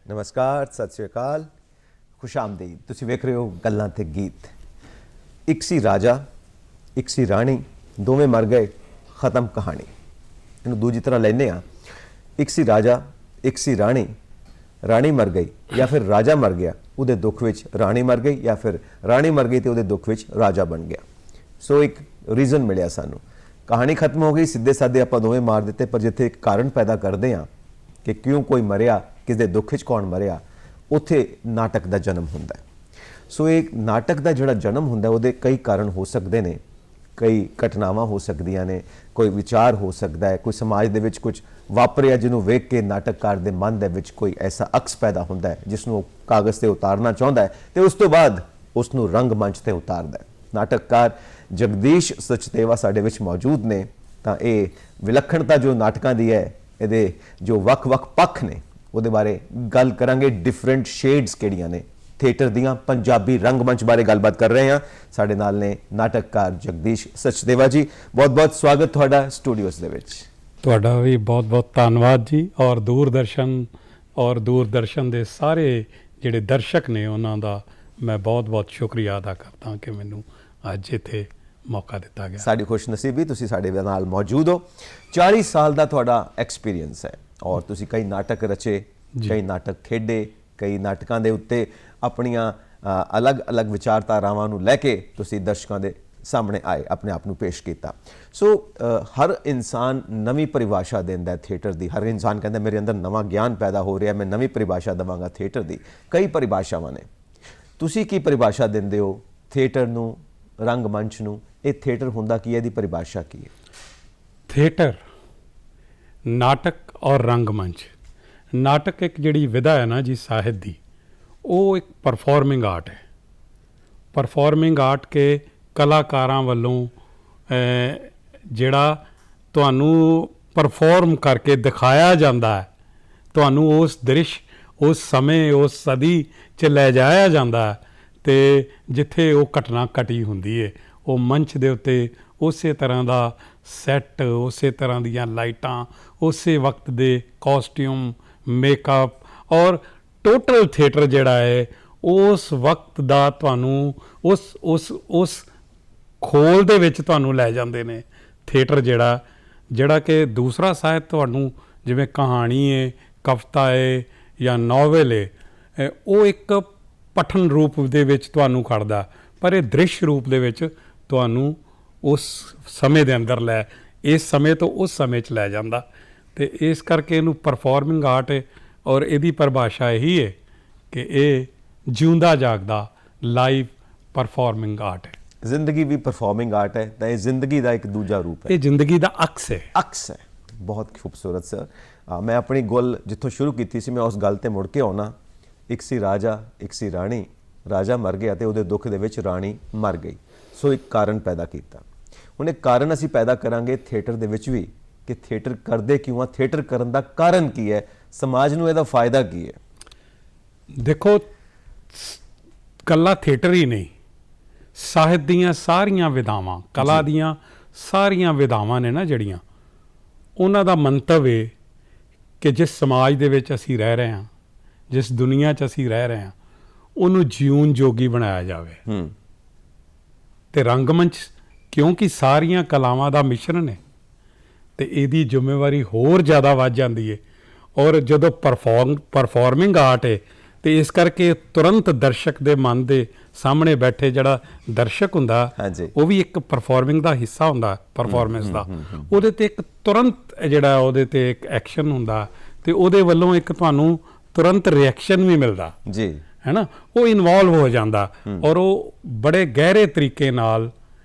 नमस्कार, सत श्री अकाल, खुश आमदीद। तुसीं वेख रहे हो गल्लां ते गीत। एक सी राजा, एक सी राणी, दोवें मर गए, खत्म कहानी। इन्हूं दूजी तरह लैने आ, एक सी राजा, एक सी राणी, राणी मर गई या फिर राजा मर गया, उहदे दुख विच राणी मर गई, या फिर राणी मर गई तो उहदे दुख विच राजा बन गया। सो एक रीजन मिलिया सानू, कहानी खत्म हो गई, सीधे साधे आपां दोवें मार दिते। पर जिथे एक कारण पैदा करते हैं कि क्यों कोई मरिया, किस दे दुख विच कौन मरिया, उत्थे नाटक का जन्म हुंदा है। सो एक नाटक का जिहड़ा जन्म हुंदा है, उहदे कई कारण हो सकते हैं, कई घटनावां हो सकदियां ने, कोई विचार हो सकता है, कोई समाज दे विच कुछ वापरिया जिन्हों वेख के नाटककार दे मन दे विच कोई ऐसा अक्स पैदा हुंदा है जिसनों कागज़ ते उतारना चाहुंदा है ते उस तो बाद उसनूं रंग मंच ते उतारदा है। नाटककार जगदीश सचदेवा साडे विच मौजूद ने। तां ये विलक्षणता जो नाटकां दी है, इहदे जो वख-वख पक्ष ने, उहदे बारे गल करांगे। डिफरेंट शेड्स किहड़ियां ने थिएटर दियां, पंजाबी रंगमंच बारे गलबात कर रहे हैं। साडे नाल ने नाटककार जगदीश सचदेवा जी, बहुत बहुत स्वागत तुहाडा स्टूडियोज़ दे विच। तुहाडा भी बहुत बहुत धन्नवाद जी। और दूरदर्शन ਦੇ ਸਾਰੇ ਜਿਹੜੇ ਦਰਸ਼ਕ ਨੇ ਉਹਨਾਂ ਦਾ ਮੈਂ ਬਹੁਤ ਬਹੁਤ ਸ਼ੁਕਰੀਆ ਅਦਾ ਕਰਦਾ ਕਿ ਮੈਨੂੰ ਅੱਜ ਇੱਥੇ ਮੌਕਾ ਦਿੱਤਾ ਗਿਆ। ਸਾਡੀ ਖੁਸ਼ਨਸੀਬੀ ਤੁਸੀਂ ਸਾਡੇ ਨਾਲ ਮੌਜੂਦ ਹੋ। 40 ਸਾਲ ਦਾ ਤੁਹਾਡਾ ਐਕਸਪੀਰੀਅੰਸ ਹੈ ਔਰ ਤੁਸੀਂ ਕਈ ਨਾਟਕ ਰਚੇ, ਕਈ ਨਾਟਕ ਖੇਡੇ, ਕਈ ਨਾਟਕਾਂ ਦੇ ਉੱਤੇ ਆਪਣੀਆਂ ਅਲੱਗ-ਅਲੱਗ ਵਿਚਾਰਧਾਰਾਵਾਂ ਨੂੰ ਲੈ ਕੇ ਤੁਸੀਂ ਦਰਸ਼ਕਾਂ ਦੇ ਸਾਹਮਣੇ ਆਏ, ਆਪਣੇ ਆਪ ਨੂੰ ਪੇਸ਼ ਕੀਤਾ। ਸੋ ਹਰ ਇਨਸਾਨ ਨਵੀਂ ਪਰਿਭਾਸ਼ਾ ਦਿੰਦਾ ਥੀਏਟਰ ਦੀ। ਹਰ ਇਨਸਾਨ ਕਹਿੰਦਾ ਮੇਰੇ ਅੰਦਰ ਨਵਾਂ ਗਿਆਨ ਪੈਦਾ ਹੋ ਰਿਹਾ, ਮੈਂ ਨਵੀਂ ਪਰਿਭਾਸ਼ਾ ਦੇਵਾਂਗਾ ਥੀਏਟਰ ਦੀ। ਕਈ ਪਰਿਭਾਸ਼ਾਵਾਂ ਨੇ, ਤੁਸੀਂ ਕੀ ਪਰਿਭਾਸ਼ਾ ਦਿੰਦੇ ਹੋ ਥੀਏਟਰ ਨੂੰ, ਰੰਗਮੰਚ ਨੂੰ? ਇਹ ਥੀਏਟਰ ਹੁੰਦਾ ਕੀ ਹੈ, ਇਹਦੀ ਪਰਿਭਾਸ਼ਾ ਕੀ ਹੈ? ਥੀਏਟਰ, ਨਾਟਕ ਔਰ ਰੰਗਮੰਚ। ਨਾਟਕ ਇੱਕ ਜਿਹੜੀ ਵਿਧਾ ਹੈ ਨਾ ਜੀ ਸਾਹਿਤ ਦੀ, ਉਹ ਇੱਕ ਪਰਫਾਰਮਿੰਗ ਆਰਟ ਹੈ। ਪਰਫਾਰਮਿੰਗ ਆਰਟ ਕੇ ਕਲਾਕਾਰਾਂ ਵੱਲੋਂ ਜਿਹੜਾ ਤੁਹਾਨੂੰ ਪਰਫਾਰਮ ਕਰਕੇ ਦਿਖਾਇਆ ਜਾਂਦਾ ਹੈ, ਤੁਹਾਨੂੰ ਉਸ ਦ੍ਰਿਸ਼, ਉਸ ਸਮੇਂ, ਉਸ ਸਦੀ 'ਚ ਲੈ ਜਾਇਆ ਜਾਂਦਾ ਹੈ ਅਤੇ ਜਿੱਥੇ ਉਹ ਘਟਨਾ ਘਟੀ ਹੁੰਦੀ ਹੈ, ਉਹ ਮੰਚ ਦੇ ਉੱਤੇ ਉਸੇ ਤਰ੍ਹਾਂ ਦਾ ਸੈੱਟ, ਉਸੇ ਤਰ੍ਹਾਂ ਦੀਆਂ ਲਾਈਟਾਂ, ਉਸੇ ਵਕਤ ਦੇ ਕਾਸਟਿਊਮ, ਮੇਕਅਪ ਔਰ ਟੋਟਲ ਥੀਏਟਰ ਜਿਹੜਾ ਹੈ ਉਸ ਵਕਤ ਦਾ ਤੁਹਾਨੂੰ ਉਸ ਖੋਲ ਦੇ ਵਿੱਚ ਤੁਹਾਨੂੰ ਲੈ ਜਾਂਦੇ ਨੇ। ਥੀਏਟਰ ਜਿਹੜਾ ਕਿ ਦੂਸਰਾ ਸਾਹਿਤ ਤੁਹਾਨੂੰ ਜਿਵੇਂ ਕਹਾਣੀ ਹੈ, ਕਵਿਤਾ ਹੈ ਜਾਂ ਨਾਵਲ ਹੈ, ਉਹ ਇੱਕ ਪਠਨ ਰੂਪ ਦੇ ਵਿੱਚ ਤੁਹਾਨੂੰ ਖੜਦਾ, ਪਰ ਇਹ ਦ੍ਰਿਸ਼ ਰੂਪ ਦੇ ਵਿੱਚ ਤੁਹਾਨੂੰ ਉਸ ਸਮੇਂ ਦੇ ਅੰਦਰ ਇਸ ਸਮੇਂ ਤੋਂ ਉਸ ਸਮੇਂ 'ਚ ਲੈ ਜਾਂਦਾ। ਅਤੇ ਇਸ ਕਰਕੇ ਇਹਨੂੰ ਪਰਫਾਰਮਿੰਗ ਆਰਟ ਹੈ ਔਰ ਇਹਦੀ ਪਰਿਭਾਸ਼ਾ ਇਹੀ ਹੈ ਕਿ ਇਹ ਜਿਉਂਦਾ ਜਾਗਦਾ ਲਾਈਵ ਪਰਫਾਰਮਿੰਗ ਆਰਟ ਹੈ। ਜ਼ਿੰਦਗੀ ਵੀ ਪਰਫਾਰਮਿੰਗ ਆਰਟ ਹੈ ਤਾਂ ਇਹ ਜ਼ਿੰਦਗੀ ਦਾ ਇੱਕ ਦੂਜਾ ਰੂਪ ਹੈ। ਇਹ ਜ਼ਿੰਦਗੀ ਦਾ ਅਕਸ ਹੈ। ਅਕਸ ਹੈ। ਬਹੁਤ ਖੂਬਸੂਰਤ ਸਰ। ਮੈਂ ਆਪਣੀ ਗੱਲ ਜਿੱਥੋਂ ਸ਼ੁਰੂ ਕੀਤੀ ਸੀ, ਮੈਂ ਉਸ ਗੱਲ 'ਤੇ ਮੁੜ ਕੇ ਆਉਣਾ। ਇੱਕ ਸੀ ਰਾਜਾ, ਇੱਕ ਸੀ ਰਾਣੀ, ਰਾਜਾ ਮਰ ਗਿਆ ਅਤੇ ਉਹਦੇ ਦੁੱਖ ਦੇ ਵਿੱਚ ਰਾਣੀ ਮਰ ਗਈ। ਸੋ ਇੱਕ ਕਾਰਨ ਪੈਦਾ ਕੀਤਾ। ਹੁਣ ਇਹ ਕਾਰਨ ਅਸੀਂ ਪੈਦਾ ਕਰਾਂਗੇ ਥੀਏਟਰ ਦੇ ਵਿੱਚ ਵੀ, ਕਿ ਥੀਏਟਰ ਕਰਦੇ ਕਿਉਂ ਆ, ਥੀਏਟਰ ਕਰਨ ਦਾ ਕਾਰਨ ਕੀ ਹੈ, ਸਮਾਜ ਨੂੰ ਇਹਦਾ ਫਾਇਦਾ ਕੀ ਹੈ? ਦੇਖੋ, ਇਕੱਲਾ ਥੀਏਟਰ ਹੀ ਨਹੀਂ, ਸਾਹਿਤ ਦੀਆਂ ਸਾਰੀਆਂ ਵਿਧਾਵਾਂ, ਕਲਾ ਦੀਆਂ ਸਾਰੀਆਂ ਵਿਧਾਵਾਂ ਨੇ ਨਾ ਜਿਹੜੀਆਂ, ਉਹਨਾਂ ਦਾ ਮੰਤਵ ਹੈ ਕਿ ਜਿਸ ਸਮਾਜ ਦੇ ਵਿੱਚ ਅਸੀਂ ਰਹਿ ਰਹੇ ਹਾਂ, ਜਿਸ ਦੁਨੀਆ 'ਚ ਅਸੀਂ ਰਹਿ ਰਹੇ ਹਾਂ, ਉਹਨੂੰ ਜਿਊਣ ਜੋਗੀ ਬਣਾਇਆ ਜਾਵੇ। ਅਤੇ ਰੰਗਮੰਚ ਕਿਉਂਕਿ ਸਾਰੀਆਂ ਕਲਾਵਾਂ ਦਾ ਮਿਸ਼ਰਣ ਹੈ ਅਤੇ ਇਹਦੀ ਜ਼ਿੰਮੇਵਾਰੀ ਹੋਰ ਜ਼ਿਆਦਾ ਵੱਧ ਜਾਂਦੀ ਹੈ। ਔਰ ਜਦੋਂ ਪਰਫਾਰਮਿੰਗ ਆਰਟ ਹੈ ਅਤੇ ਇਸ ਕਰਕੇ ਤੁਰੰਤ ਦਰਸ਼ਕ ਦੇ ਮਨ ਦੇ ਸਾਹਮਣੇ ਬੈਠੇ ਜਿਹੜਾ ਦਰਸ਼ਕ ਹੁੰਦਾ, ਉਹ ਵੀ ਇੱਕ ਪਰਫਾਰਮਿੰਗ ਦਾ ਹਿੱਸਾ ਹੁੰਦਾ, ਪਰਫਾਰਮੈਂਸ ਦਾ। ਉਹਦੇ 'ਤੇ ਇੱਕ ਤੁਰੰਤ ਜਿਹੜਾ ਉਹਦੇ 'ਤੇ ਇੱਕ ਐਕਸ਼ਨ ਹੁੰਦਾ ਅਤੇ ਉਹਦੇ ਵੱਲੋਂ ਇੱਕ ਤੁਹਾਨੂੰ ਤੁਰੰਤ ਰਿਐਕਸ਼ਨ ਵੀ ਮਿਲਦਾ ਜੀ, ਹੈ ਨਾ। ਉਹ ਇਨਵੋਲਵ ਹੋ ਜਾਂਦਾ ਔਰ ਉਹ ਬੜੇ ਗਹਿਰੇ ਤਰੀਕੇ ਨਾਲ,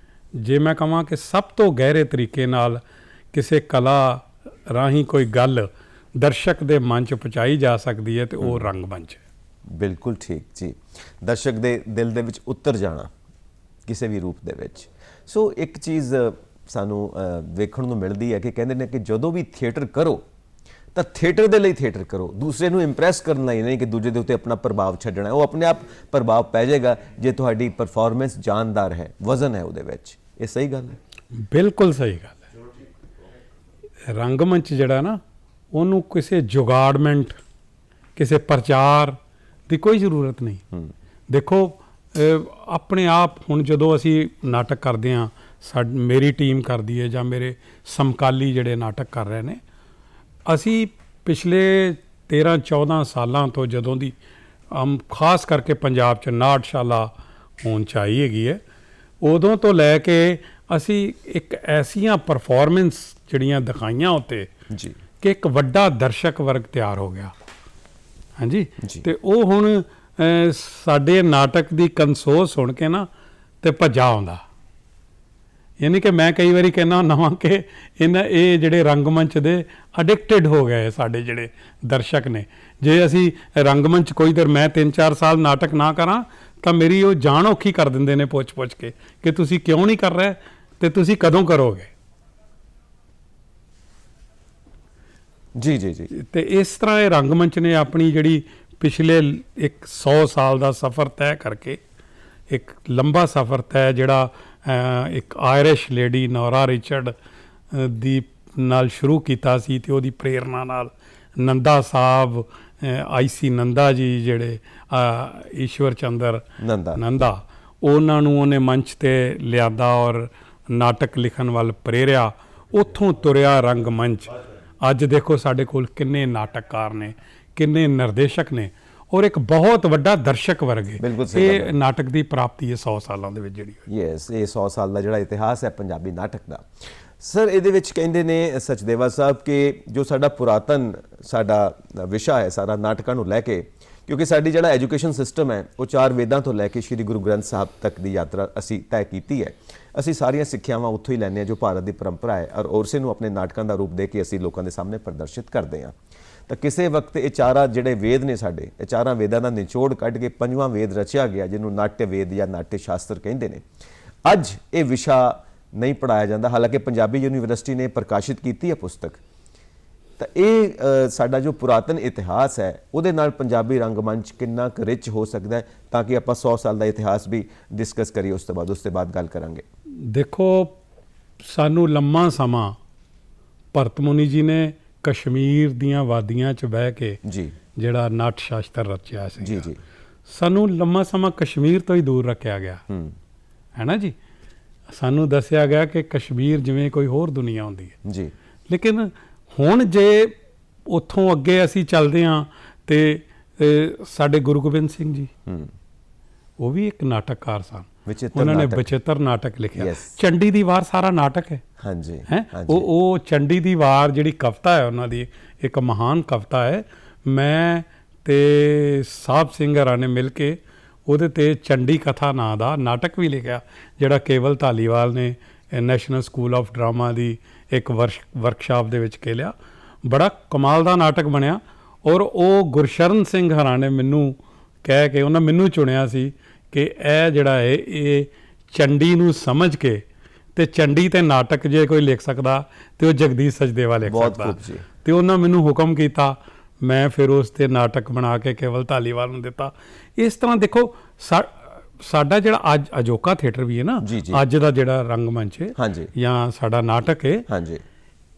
ਜੇ ਮੈਂ ਕਹਾਂ ਕਿ ਸਭ ਤੋਂ ਗਹਿਰੇ ਤਰੀਕੇ ਨਾਲ ਕਿਸੇ ਕਲਾ ਰਾਹੀਂ ਕੋਈ ਗੱਲ ਦਰਸ਼ਕ ਦੇ ਮਨ 'ਚ ਪਹੁੰਚਾਈ ਜਾ ਸਕਦੀ ਹੈ ਅਤੇ ਉਹ ਰੰਗਮੰਚ ਹੈ। ਬਿਲਕੁਲ ਠੀਕ ਜੀ। ਦਰਸ਼ਕ ਦੇ ਦਿਲ ਦੇ ਵਿੱਚ ਉਤਰ ਜਾਣਾ ਕਿਸੇ ਵੀ ਰੂਪ ਦੇ ਵਿੱਚ। ਸੋ ਇੱਕ ਚੀਜ਼ ਸਾਨੂੰ ਵੇਖਣ ਨੂੰ ਮਿਲਦੀ ਹੈ ਕਿ ਕਹਿੰਦੇ ਨੇ ਕਿ ਜਦੋਂ ਵੀ ਥੀਏਟਰ ਕਰੋ ਤਾਂ ਥੀਏਟਰ ਦੇ ਲਈ ਥੀਏਟਰ ਕਰੋ, ਦੂਸਰੇ ਨੂੰ ਇੰਪ੍ਰੈਸ ਕਰਨ ਲਈ ਨਹੀਂ ਕਿ ਦੂਜੇ ਦੇ ਉੱਤੇ ਆਪਣਾ ਪ੍ਰਭਾਵ ਛੱਡਣਾ। ਉਹ ਆਪਣੇ ਆਪ ਪ੍ਰਭਾਵ ਪੈ ਜਾਏਗਾ ਜੇ ਤੁਹਾਡੀ ਪਰਫਾਰਮੈਂਸ ਜਾਨਦਾਰ ਹੈ, ਵਜ਼ਨ ਹੈ ਉਹਦੇ ਵਿੱਚ। ਇਹ ਸਹੀ ਗੱਲ ਹੈ? ਬਿਲਕੁਲ ਸਹੀ ਗੱਲ ਹੈ। ਰੰਗਮੰਚ ਜਿਹੜਾ ਨਾ, ਉਹਨੂੰ ਕਿਸੇ ਜੁਗਾੜਮੈਂਟ ਕਿਸੇ ਪ੍ਰਚਾਰ ਦੀ ਕੋਈ ਜ਼ਰੂਰਤ ਨਹੀਂ। ਦੇਖੋ ਆਪਣੇ ਆਪ ਹੁਣ ਜਦੋਂ ਅਸੀਂ ਨਾਟਕ ਕਰਦੇ ਹਾਂ, ਮੇਰੀ ਟੀਮ ਕਰਦੀ ਹੈ ਜਾਂ ਮੇਰੇ ਸਮਕਾਲੀ ਜਿਹੜੇ ਨਾਟਕ ਕਰ ਰਹੇ ਨੇ, ਅਸੀਂ ਪਿਛਲੇ 13-14 ਸਾਲਾਂ ਤੋਂ ਜਦੋਂ ਦੀ ਖਾਸ ਕਰਕੇ ਪੰਜਾਬ 'ਚ ਨਾਟਸ਼ਾਲਾ ਹੋਣ 'ਚ ਆਈ ਹੈਗੀ ਹੈ, ਉਦੋਂ ਤੋਂ ਲੈ ਕੇ ਅਸੀਂ ਇੱਕ ਐਸੀਆਂ ਪਰਫਾਰਮੈਂਸ ਜਿਹੜੀਆਂ ਦਿਖਾਈਆਂ ਉੱਤੇ ਜੀ ਕਿ ਇੱਕ ਵੱਡਾ ਦਰਸ਼ਕ ਵਰਗ ਤਿਆਰ ਹੋ ਗਿਆ। ਹਾਂਜੀ ਜੀ। ਤੇ ਉਹ ਹੁਣ ਸਾਡੇ ਨਾਟਕ ਦੀ ਕੰਸੋਲ ਸੁਣ ਕੇ ਨਾ ਤੇ ਭੱਜਾ ਆਉਂਦਾ। ਯਾਨੀ ਕਿ ਮੈਂ ਕਈ ਵਾਰੀ ਕਹਿੰਦਾ ਹੁੰਦਾ ਵਾਂ ਕਿ ਇਹ ਜਿਹੜੇ ਰੰਗਮੰਚ ਦੇ ਅਡਿਕਟਡ ਹੋ ਗਏ ਸਾਡੇ ਜਿਹੜੇ ਦਰਸ਼ਕ ਨੇ। ਜੇ ਅਸੀਂ ਰੰਗਮੰਚ ਕੋਈ ਦੇਰ ਮੈਂ 3-4 ਸਾਲ ਨਾਟਕ ਨਾ ਕਰਾਂ ਤਾਂ ਮੇਰੀ ਉਹ ਜਾਨ ਔਖੀ ਕਰ ਦਿੰਦੇ ਨੇ ਪੁੱਛ ਕੇ ਕਿ ਤੁਸੀਂ ਕਿਉਂ ਨਹੀਂ ਕਰ ਰਹੇ ਤੇ ਤੁਸੀਂ ਕਦੋਂ ਕਰੋਗੇ। ਜੀ ਜੀ ਜੀ। ਤੇ ਇਸ ਤਰ੍ਹਾਂ ਇਹ ਰੰਗਮੰਚ ਨੇ ਆਪਣੀ ਜਿਹੜੀ ਪਿਛਲੇ 100 ਸਾਲ ਦਾ ਸਫ਼ਰ ਤੈਅ ਕਰਕੇ, ਇੱਕ ਲੰਬਾ ਸਫ਼ਰ ਤੈਅ ਜਿਹੜਾ ਇੱਕ ਆਇਰਿਸ਼ ਲੇਡੀ ਨੋਰਾ ਰਿਚਰਡ ਦੀ ਨਾਲ ਸ਼ੁਰੂ ਕੀਤਾ ਸੀ ਤੇ ਉਹਦੀ ਪ੍ਰੇਰਨਾ ਨਾਲ ਨੰਦਾ ਸਾਹਿਬ, ਆਈਸੀ ਨੰਦਾ ਜੀ ਜਿਹੜੇ ਈਸ਼ਵਰ ਚੰਦਰ ਨੰਦਾ, ਉਹਨਾਂ ਨੂੰ ਉਹਨੇ ਮੰਚ ਤੇ ਲਿਆਦਾ ਔਰ ਨਾਟਕ ਲਿਖਣ ਵੱਲ ਪ੍ਰੇਰਿਆ। ਉੱਥੋਂ ਤੁਰਿਆ ਰੰਗਮੰਚ। ਅੱਜ ਦੇਖੋ ਸਾਡੇ ਕੋਲ ਕਿੰਨੇ ਨਾਟਕਕਾਰ ਨੇ, ਕਿੰਨੇ ਨਿਰਦੇਸ਼ਕ ਨੇ ਔਰ ਇੱਕ ਬਹੁਤ ਵੱਡਾ ਦਰਸ਼ਕ ਵਰਗ ਹੈ। ਇਹ ਨਾਟਕ ਦੀ ਪ੍ਰਾਪਤੀ ਹੈ 100 ਸਾਲਾਂ ਦੇ ਵਿੱਚ ਜਿਹੜੀ ਯੈਸ, ਇਹ 100 ਸਾਲ ਦਾ ਜਿਹੜਾ ਇਤਿਹਾਸ ਹੈ ਪੰਜਾਬੀ ਨਾਟਕ ਦਾ। ਸਰ ਇਹਦੇ ਵਿੱਚ ਕਹਿੰਦੇ ਨੇ ਸਚਦੇਵਾ ਸਾਹਿਬ ਕਿ ਜੋ ਸਾਡਾ ਪੁਰਾਤਨ ਸਾਡਾ ਵਿਸ਼ਾ ਹੈ ਸਾਰਾ ਨਾਟਕਾਂ ਨੂੰ ਲੈ ਕੇ, ਕਿਉਂਕਿ ਸਾਡੀ ਜਿਹੜਾ ਐਜੂਕੇਸ਼ਨ ਸਿਸਟਮ ਹੈ ਉਹ 4 ਵੇਦਾਂ ਤੋਂ ਲੈ ਕੇ ਸ਼੍ਰੀ ਗੁਰੂ ਗ੍ਰੰਥ ਸਾਹਿਬ ਤੱਕ ਦੀ ਯਾਤਰਾ ਅਸੀਂ ਤੈਅ ਕੀਤੀ ਹੈ। ਅਸੀਂ ਸਾਰੀਆਂ ਸਿੱਖਿਆਵਾਂ ਉੱਥੋਂ ਹੀ ਲੈਂਦੇ ਹਾਂ ਜੋ ਭਾਰਤ ਦੀ ਪਰੰਪਰਾ ਹੈ, ਔਰ ਉਸੇ ਨੂੰ ਆਪਣੇ ਨਾਟਕਾਂ ਦਾ ਰੂਪ ਦੇ ਕੇ ਅਸੀਂ ਲੋਕਾਂ ਦੇ ਸਾਹਮਣੇ ਪ੍ਰਦਰਸ਼ਿਤ ਕਰਦੇ ਹਾਂ। ਤਾਂ ਕਿਸੇ ਵਕਤ ਇਹ 4 ਜਿਹੜੇ ਵੇਦ ਨੇ ਸਾਡੇ, ਇਹ 4 ਵੇਦਾਂ ਦਾ ਨਿਚੋੜ ਕੱਢ ਕੇ 5ਵਾਂ ਵੇਦ ਰਚਿਆ ਗਿਆ ਜਿਹਨੂੰ ਨਾਟਯ ਵੇਦ ਜਾਂ ਨਾਟਯ ਸ਼ਾਸਤਰ ਕਹਿੰਦੇ ਨੇ। ਅੱਜ ਇਹ ਵਿਸ਼ਾ ਨਹੀਂ ਪੜ੍ਹਾਇਆ ਜਾਂਦਾ, ਹਾਲਾਂਕਿ ਪੰਜਾਬੀ ਯੂਨੀਵਰਸਿਟੀ ਨੇ ਪ੍ਰਕਾਸ਼ਿਤ ਕੀਤੀ ਹੈ ਪੁਸਤਕ। ਤਾਂ ਇਹ ਸਾਡਾ ਜੋ ਪੁਰਾਤਨ ਇਤਿਹਾਸ ਹੈ ਉਹਦੇ ਨਾਲ ਪੰਜਾਬੀ ਰੰਗਮੰਚ ਕਿੰਨਾ ਕੁ ਰਿਚ ਹੋ ਸਕਦਾ ਹੈ, ਤਾਂ ਕਿ ਆਪਾਂ 100 ਸਾਲ ਦਾ ਇਤਿਹਾਸ ਵੀ ਡਿਸਕਸ ਕਰੀਏ ਉਸ ਤੋਂ ਬਾਅਦ ਗੱਲ ਕਰਾਂਗੇ। ਦੇਖੋ ਸਾਨੂੰ ਲੰਮਾ ਸਮਾਂ ਭਰਤ ਮੁਨੀ ਜੀ ਨੇ ਕਸ਼ਮੀਰ ਦੀਆਂ ਵਾਦੀਆਂ 'ਚ ਬਹਿ ਕੇ ਜੀ ਜਿਹੜਾ ਨਾਟ ਸ਼ਾਸਤਰ ਰਚਿਆ ਸੀ, ਜੀ ਜੀ, ਸਾਨੂੰ ਲੰਮਾ ਸਮਾਂ ਕਸ਼ਮੀਰ ਤੋਂ ਹੀ ਦੂਰ ਰੱਖਿਆ ਗਿਆ ਹੈ ਨਾ ਜੀ। ਸਾਨੂੰ ਦੱਸਿਆ ਗਿਆ ਕਿ ਕਸ਼ਮੀਰ ਜਿਵੇਂ ਕੋਈ ਹੋਰ ਦੁਨੀਆ ਹੁੰਦੀ ਹੈ ਜੀ। ਲੇਕਿਨ ਹੁਣ ਜੇ ਉੱਥੋਂ ਅੱਗੇ ਅਸੀਂ ਚੱਲਦੇ ਹਾਂ ਤੇ ਸਾਡੇ ਗੁਰੂ ਗੋਬਿੰਦ ਸਿੰਘ ਜੀ, ਉਹ ਵੀ ਇੱਕ ਨਾਟਕਕਾਰ ਸਨ। ਉਹਨਾਂ ਨੇ ਬਚਿੱਤਰ ਨਾਟਕ ਲਿਖਿਆ। ਚੰਡੀ ਦੀ ਵਾਰ ਸਾਰਾ ਨਾਟਕ ਹੈ। ਹਾਂਜੀ ਹੈ ਉਹ ਚੰਡੀ ਦੀ ਵਾਰ ਜਿਹੜੀ ਕਵਿਤਾ ਹੈ ਉਹਨਾਂ ਦੀ ਇੱਕ ਮਹਾਨ ਕਵਿਤਾ ਹੈ। ਮੈਂ ਤੇ ਸਾਹਿਬ ਸਿੰਘ ਹਰਾਂ ਨੇ ਮਿਲ ਕੇ ਉਹਦੇ ਤੇ ਚੰਡੀ ਕਥਾ ਨਾਂ ਦਾ ਨਾਟਕ ਵੀ ਲਿਖਿਆ, ਜਿਹੜਾ ਕੇਵਲ ਧਾਲੀਵਾਲ ਨੇ ਨੈਸ਼ਨਲ ਸਕੂਲ ਆਫ ਡਰਾਮਾ ਦੀ ਇੱਕ ਵਰਕਸ਼ਾਪ ਦੇ ਵਿੱਚ ਖੇਲਿਆ। ਬੜਾ ਕਮਾਲ ਦਾ ਨਾਟਕ ਬਣਿਆ ਔਰ ਉਹ ਗੁਰਸ਼ਰਨ ਸਿੰਘ ਹਰਾਂ ਨੇ ਮੈਨੂੰ ਕਹਿ ਕੇ ਉਹਨਾਂ ਮੈਨੂੰ ਚੁਣਿਆ ਸੀ ਕਿ ਇਹ ਜਿਹੜਾ ਹੈ ਇਹ ਚੰਡੀ ਨੂੰ ਸਮਝ ਕੇ ਤੇ ਚੰਡੀ ਤੇ ਨਾਟਕ ਜੇ ਕੋਈ ਲਿਖ ਸਕਦਾ ਤੇ ਉਹ ਜਗਦੀਸ਼ ਸਚਦੇਵਾ ਲਿਖ ਸਕਦਾ। ਤੇ ਉਹਨਾਂ ਮੈਨੂੰ ਹੁਕਮ ਕੀਤਾ, ਮੈਂ ਫਿਰ ਉਸ ਤੇ ਨਾਟਕ ਬਣਾ ਕੇ ਕੇਵਲ ਧਾਲੀਵਾਲ ਨੂੰ ਦਿੱਤਾ। ਇਸ ਤਰ੍ਹਾਂ ਦੇਖੋ ਸਾਡਾ ਜਿਹੜਾ ਅੱਜ ਅਜੋਕਾ ਥੀਏਟਰ ਵੀ ਹੈ ਨਾ, ਅੱਜ ਦਾ ਜਿਹੜਾ ਰੰਗਮੰਚ ਹੈ ਜਾਂ ਸਾਡਾ ਨਾਟਕ ਹੈ,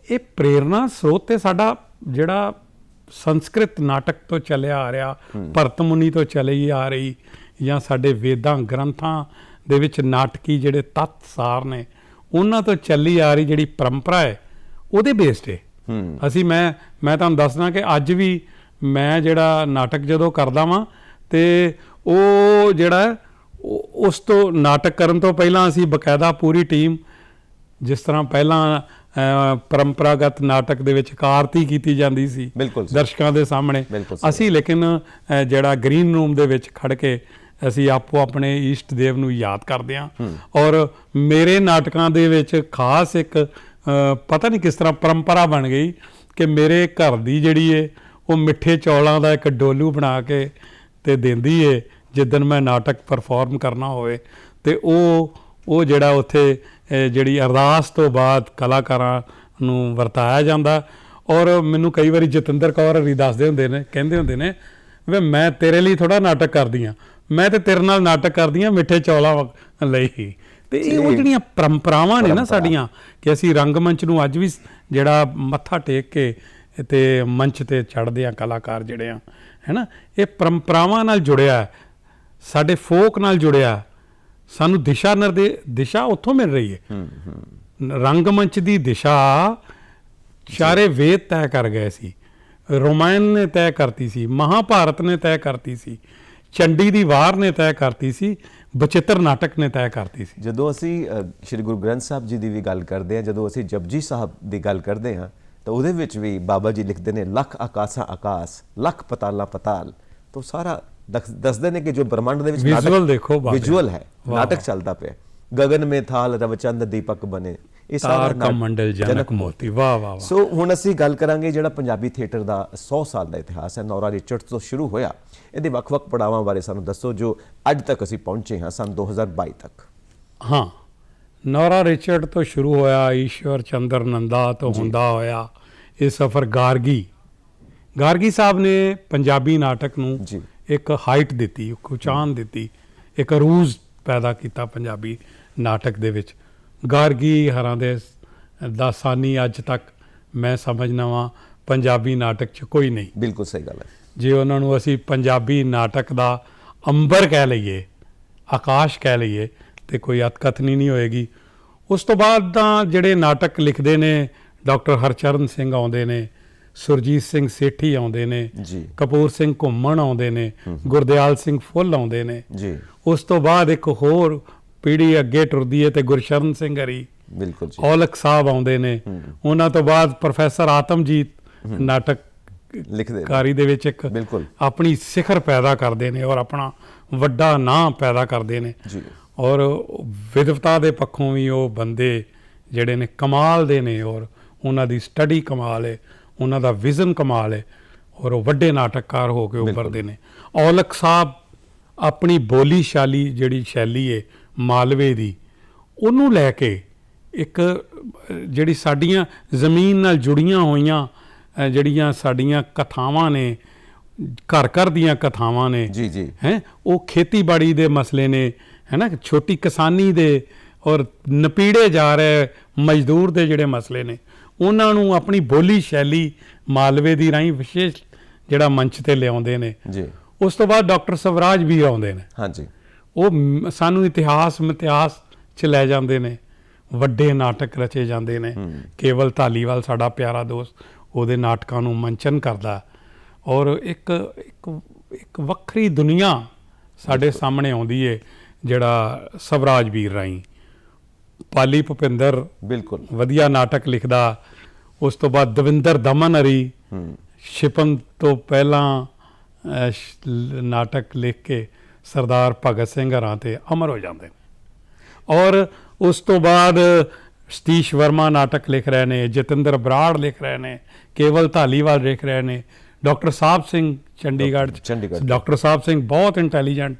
ਇਹ ਪ੍ਰੇਰਨਾ ਸਰੋਤ ਤੇ ਸਾਡਾ ਜਿਹੜਾ ਸੰਸਕ੍ਰਿਤ ਨਾਟਕ ਤੋਂ ਚੱਲਿਆ ਆ ਰਿਹਾ, ਭਰਤ ਮੁਨੀ ਤੋਂ ਚਲੀ ਆ ਰਹੀ, ਜਾਂ ਸਾਡੇ ਵੇਦਾਂ ਗ੍ਰੰਥਾਂ ਦੇ ਵਿੱਚ ਨਾਟਕੀ ਜਿਹੜੇ ਤੱਤ ਸਾਰ ਨੇ ਉਹਨਾਂ ਤੋਂ ਚੱਲੀ ਆ ਰਹੀ ਜਿਹੜੀ ਪਰੰਪਰਾ ਹੈ ਉਹਦੇ ਬੇਸਡ ਹੈ। ਅਸੀਂ ਮੈਂ ਤੁਹਾਨੂੰ ਦੱਸਦਾ ਕਿ ਅੱਜ ਵੀ ਮੈਂ ਜਿਹੜਾ ਨਾਟਕ ਜਦੋਂ ਕਰਦਾ ਵਾਂ ਤੇ ਉਹ ਜਿਹੜਾ ਉਸ ਤੋਂ ਨਾਟਕ ਕਰਨ ਤੋਂ ਪਹਿਲਾਂ ਅਸੀਂ ਬਕਾਇਦਾ ਪੂਰੀ ਟੀਮ, ਜਿਸ ਤਰ੍ਹਾਂ ਪਹਿਲਾਂ ਪਰੰਪਰਾਗਤ ਨਾਟਕ ਦੇ ਵਿੱਚ ਆਰਤੀ ਕੀਤੀ ਜਾਂਦੀ ਸੀ ਦਰਸ਼ਕਾਂ ਦੇ ਸਾਹਮਣੇ, ਅਸੀਂ ਲੇਕਿਨ ਜਿਹੜਾ ਗ੍ਰੀਨ ਰੂਮ ਦੇ ਵਿੱਚ ਖੜ ਕੇ ਅਸੀਂ ਆਪੋ ਆਪਣੇ ਈਸ਼ਟ ਦੇਵ ਨੂੰ ਯਾਦ ਕਰਦੇ ਹਾਂ। ਔਰ ਮੇਰੇ ਨਾਟਕਾਂ ਦੇ ਵਿੱਚ ਖਾਸ ਇੱਕ ਪਤਾ ਨਹੀਂ ਕਿਸ ਤਰ੍ਹਾਂ ਪਰੰਪਰਾ ਬਣ ਗਈ ਕਿ ਮੇਰੇ ਘਰ ਦੀ ਜਿਹੜੀ ਹੈ ਉਹ ਮਿੱਠੇ ਚੌਲਾਂ ਦਾ ਇੱਕ ਡੋਲੂ ਬਣਾ ਕੇ ਤੇ ਦਿੰਦੀ ਹੈ ਜਿੱਦਣ ਮੈਂ ਨਾਟਕ ਪਰਫਾਰਮ ਕਰਨਾ ਹੋਵੇ। ਤੇ ਉਹ ਜਿਹੜਾ ਉੱਥੇ ਜਿਹੜੀ ਅਰਦਾਸ ਤੋਂ ਬਾਅਦ ਕਲਾਕਾਰਾਂ ਨੂੰ ਵਰਤਾਇਆ ਜਾਂਦਾ। ਔਰ ਮੈਨੂੰ ਕਈ ਵਾਰੀ ਜਤਿੰਦਰ ਕੌਰ ਹਰੀ ਦੱਸਦੇ ਹੁੰਦੇ ਨੇ, ਕਹਿੰਦੇ ਹੁੰਦੇ ਨੇ ਵੀ ਮੈਂ ਤੇਰੇ ਲਈ ਥੋੜ੍ਹਾ ਨਾਟਕ ਕਰਦੀ ਹਾਂ, ਮੈਂ ਤੇ ਤੇਰੇ ਨਾਲ ਨਾਟਕ ਕਰਦੀ ਹਾਂ ਮਿੱਠੇ ਚੌਲਾਂ ਲਈ। ਤੇ ਇਹ ਉਹ ਜਿਹੜੀਆਂ ਪਰੰਪਰਾਵਾਂ ਨੇ ਨਾ ਸਾਡੀਆਂ, ਕਿ ਅਸੀਂ ਰੰਗਮੰਚ ਨੂੰ ਅੱਜ ਵੀ ਜਿਹੜਾ ਮੱਥਾ ਟੇਕ ਕੇ ਤੇ ਮੰਚ ਤੇ ਚੜ੍ਹਦੇ ਆ ਕਲਾਕਾਰ ਜਿਹੜੇ ਆ, ਹੈ ਨਾ, ਇਹ ਪਰੰਪਰਾਵਾਂ ਨਾਲ ਜੁੜਿਆ ਹੈ, ਸਾਡੇ ਫੋਕ ਨਾਲ ਜੁੜਿਆ ਹੈ। ਸਾਨੂੰ ਦਿਸ਼ਾ ਉੱਥੋਂ ਮਿਲ ਰਹੀ ਹੈ। ਰੰਗਮੰਚ ਦੀ ਦਿਸ਼ਾ ਚਾਰੇ ਵੇਦ ਤੈਅ ਕਰ ਗਏ ਸੀ, ਰਾਮਾਇਣ ਨੇ ਤੈਅ ਕਰਤੀ ਸੀ, ਮਹਾਭਾਰਤ ਨੇ ਤੈਅ ਕਰਤੀ ਸੀ, ਚੰਡੀ ਦੀ ਵਾਰ ਨੇ ਤੈਅ ਕਰਤੀ ਸੀ, ਬਚਿੱਤਰ ਨਾਟਕ ਨੇ ਤੈਅ ਕਰਤੀ ਸੀ। ਜਦੋਂ ਅਸੀਂ ਸ਼੍ਰੀ ਗੁਰੂ ਗ੍ਰੰਥ ਸਾਹਿਬ ਜੀ ਦੀ ਵੀ ਗੱਲ ਕਰਦੇ ਹਾਂ, ਜਦੋਂ ਅਸੀਂ ਜਪਜੀ ਸਾਹਿਬ ਦੀ ਗੱਲ ਕਰਦੇ ਹਾਂ, ਤਾਂ ਉਹਦੇ ਵਿੱਚ ਵੀ ਬਾਬਾ ਜੀ ਲਿਖਦੇ ਨੇ ਲੱਖ ਆਕਾਸ਼ਾਂ ਆਕਾਸ਼, ਲੱਖ ਪਤਾਲਾਂ ਪਤਾਲ। ਤਾਂ ਸਾਰਾ ਦੱਸਦੇ ਨੇ ਕਿ ਜੋ ਬ੍ਰਹਮੰਡ ਦੇ ਵਿੱਚ ਵਿਜ਼ੂਅਲ ਦੇਖੋ, ਵਿਜ਼ੂਅਲ ਹੈ, ਨਾਟਕ ਚੱਲਦਾ ਪਿਆ। ਗगन में थाल रवचंद ਦੀਪਕ ਬਣੇ, ਇਹ ਤਾਰਕਾ ਮੰਡਲ ਜਨਕ ਮੋਤੀ। ਵਾਹ ਵਾਹ। ਸੋ ਹੁਣ ਅਸੀਂ ਗੱਲ ਕਰਾਂਗੇ ਜਿਹੜਾ ਪੰਜਾਬੀ ਥੀਏਟਰ ਦਾ 100 ਸਾਲ ਦਾ ਇਤਿਹਾਸ ਹੈ, ਨੌਰਾ ਰਿਚਰਡਸ ਤੋਂ ਸ਼ੁਰੂ ਹੋਇਆ। ਇਹਦੇ ਵੱਖ-ਵੱਖ ਪੜਾਵਾਂ ਬਾਰੇ ਸਾਨੂੰ ਦੱਸੋ ਜੋ ਅੱਜ ਤੱਕ ਅਸੀਂ ਪਹੁੰਚੇ ਹਾਂ, ਸੰਨ 2022 ਤੱਕ। ਹਾਂ, ਨੌਰਾ ਰਿਚਰਡ ਤੋਂ ਸ਼ੁਰੂ ਹੋਇਆ, ਈਸ਼ਵਰ ਚੰਦਰ ਨੰਦਾ ਤੋਂ ਹੁੰਦਾ ਹੋਇਆ ਇਹ ਸਫ਼ਰ ਗਾਰਗੀ ਸਾਹਿਬ ਨੇ ਪੰਜਾਬੀ ਨਾਟਕ ਨੂੰ ਇੱਕ ਹਾਈਟ ਦਿੱਤੀ, ਇੱਕ ਉਚਾਨ ਦਿੱਤੀ, ਇੱਕ ਅਰੂਜ ਪੈਦਾ ਕੀਤਾ ਪੰਜਾਬੀ ਨਾਟਕ ਦੇ ਵਿੱਚ। ਗਾਰਗੀ ਹਰਾਂ ਦੇ ਦਾਸਾਨੀ ਅੱਜ ਤੱਕ ਮੈਂ ਸਮਝਦਾ ਵਾਂ ਪੰਜਾਬੀ ਨਾਟਕ 'ਚ ਕੋਈ ਨਹੀਂ। ਬਿਲਕੁਲ ਸਹੀ ਗੱਲ ਹੈ। ਜੇ ਉਹਨਾਂ ਨੂੰ ਅਸੀਂ ਪੰਜਾਬੀ ਨਾਟਕ ਦਾ ਅੰਬਰ ਕਹਿ ਲਈਏ, ਆਕਾਸ਼ ਕਹਿ ਲਈਏ, ਤੇ ਕੋਈ ਅਤਕਥਨੀ ਨਹੀਂ ਹੋਏਗੀ। ਉਸ ਤੋਂ ਬਾਅਦ ਤਾਂ ਜਿਹੜੇ ਨਾਟਕ ਲਿਖਦੇ ਨੇ, ਡਾਕਟਰ ਹਰਚਰਨ ਸਿੰਘ ਆਉਂਦੇ ਨੇ, ਸੁਰਜੀਤ ਸਿੰਘ ਸੇਠੀ ਆਉਂਦੇ ਨੇ, ਕਪੂਰ ਸਿੰਘ ਘੁੰਮਣ ਆਉਂਦੇ ਨੇ, ਗੁਰਦਿਆਲ ਸਿੰਘ ਫੁੱਲ ਆਉਂਦੇ ਨੇ। ਉਸ ਤੋਂ ਬਾਅਦ ਇੱਕ ਹੋਰ ਪੀੜ੍ਹੀ ਅੱਗੇ ਟੁਰਦੀ ਹੈ ਤੇ ਗੁਰਸ਼ਰਨ ਸਿੰਘ ਹਰੀ, ਬਿਲਕੁਲ ਜੀ, ਔਲਖ ਸਾਹਿਬ ਆਉਂਦੇ ਨੇ। ਉਹਨਾਂ ਤੋਂ ਬਾਅਦ ਪ੍ਰੋਫੈਸਰ ਆਤਮਜੀਤ ਨਾਟਕ ਲਿਖਦੇ ਕਾਰੀ ਦੇ ਵਿੱਚ ਇੱਕ ਆਪਣੀ ਸਿਖਰ ਪੈਦਾ ਕਰਦੇ ਨੇ ਔਰ ਆਪਣਾ ਵੱਡਾ ਨਾਂ ਪੈਦਾ ਕਰਦੇ ਨੇ। ਔਰ ਵਿਦਵਤਾ ਦੇ ਪੱਖੋਂ ਵੀ ਉਹ ਬੰਦੇ ਜਿਹੜੇ ਨੇ ਕਮਾਲ ਦੇ ਨੇ, ਔਰ ਉਹਨਾਂ ਦੀ ਸਟੱਡੀ ਕਮਾਲ ਹੈ, ਉਹਨਾਂ ਦਾ ਵਿਜ਼ਨ ਕਮਾਲ ਹੈ, ਔਰ ਉਹ ਵੱਡੇ ਨਾਟਕਕਾਰ ਹੋ ਕੇ ਉੱਭਰਦੇ ਨੇ। ਔਲਖ ਸਾਹਿਬ ਆਪਣੀ ਬੋਲੀ ਜਿਹੜੀ ਸ਼ੈਲੀ ਹੈ ਮਾਲਵੇ ਦੀ, ਉਹਨੂੰ ਲੈ ਕੇ ਇੱਕ ਜਿਹੜੀ ਸਾਡੀਆਂ ਜ਼ਮੀਨ ਨਾਲ ਜੁੜੀਆਂ ਹੋਈਆਂ ਜਿਹੜੀਆਂ ਸਾਡੀਆਂ ਕਥਾਵਾਂ ਨੇ, ਘਰ ਘਰ ਦੀਆਂ ਕਥਾਵਾਂ ਨੇ, ਹੈ ਉਹ ਖੇਤੀਬਾੜੀ ਦੇ ਮਸਲੇ ਨੇ, ਹੈ ਨਾ, ਛੋਟੀ ਕਿਸਾਨੀ ਦੇ ਔਰ ਨਪੀੜੇ ਜਾ ਰਹੇ ਮਜ਼ਦੂਰ ਦੇ ਜਿਹੜੇ ਮਸਲੇ ਨੇ, ਉਹਨਾਂ ਨੂੰ ਆਪਣੀ ਬੋਲੀ ਸ਼ੈਲੀ ਮਾਲਵੇ ਦੀ ਰਾਹੀਂ ਵਿਸ਼ੇਸ਼ ਜਿਹੜਾ ਮੰਚ 'ਤੇ ਲਿਆਉਂਦੇ ਨੇ। ਉਸ ਤੋਂ ਬਾਅਦ ਡਾਕਟਰ ਸਵਰਾਜ ਵੀਰ ਆਉਂਦੇ ਨੇ। ਹਾਂਜੀ, ਉਹ ਸਾਨੂੰ ਇਤਿਹਾਸ 'ਚ ਲੈ ਜਾਂਦੇ ਨੇ, ਵੱਡੇ ਨਾਟਕ ਰਚੇ ਜਾਂਦੇ ਨੇ। ਕੇਵਲ ਧਾਲੀਵਾਲ ਸਾਡਾ ਪਿਆਰਾ ਦੋਸਤ ਉਹਦੇ ਨਾਟਕਾਂ ਨੂੰ ਮੰਚਨ ਕਰਦਾ, ਔਰ ਇੱਕ ਵੱਖਰੀ ਦੁਨੀਆ ਸਾਡੇ ਸਾਹਮਣੇ ਆਉਂਦੀ ਹੈ ਜਿਹੜਾ ਸਵਰਾਜ ਵੀਰ ਰਾਹੀਂ। ਪਾਲੀ ਭੁਪਿੰਦਰ ਬਿਲਕੁਲ ਵਧੀਆ ਨਾਟਕ ਲਿਖਦਾ। ਉਸ ਤੋਂ ਬਾਅਦ ਦਵਿੰਦਰ ਦਮਨ ਹਰੀ ਛਿਪਣ ਤੋਂ ਪਹਿਲਾਂ ਨਾਟਕ ਲਿਖ ਕੇ ਸਰਦਾਰ ਭਗਤ ਸਿੰਘ ਹਰਾਂ 'ਤੇ ਅਮਰ ਹੋ ਜਾਂਦੇ ਨੇ। ਔਰ ਉਸ ਤੋਂ ਬਾਅਦ ਸਤੀਸ਼ ਵਰਮਾ ਨਾਟਕ ਲਿਖ ਰਹੇ ਨੇ, ਜਤਿੰਦਰ ਬਰਾੜ ਲਿਖ ਰਹੇ ਨੇ, ਕੇਵਲ ਧਾਲੀਵਾਲ ਲਿਖ ਰਹੇ ਨੇ, ਡਾਕਟਰ ਸਾਹਿਬ ਸਿੰਘ ਚੰਡੀਗੜ੍ਹ। ਡਾਕਟਰ ਸਾਹਿਬ ਸਿੰਘ ਬਹੁਤ ਇੰਟੈਲੀਜੈਂਟ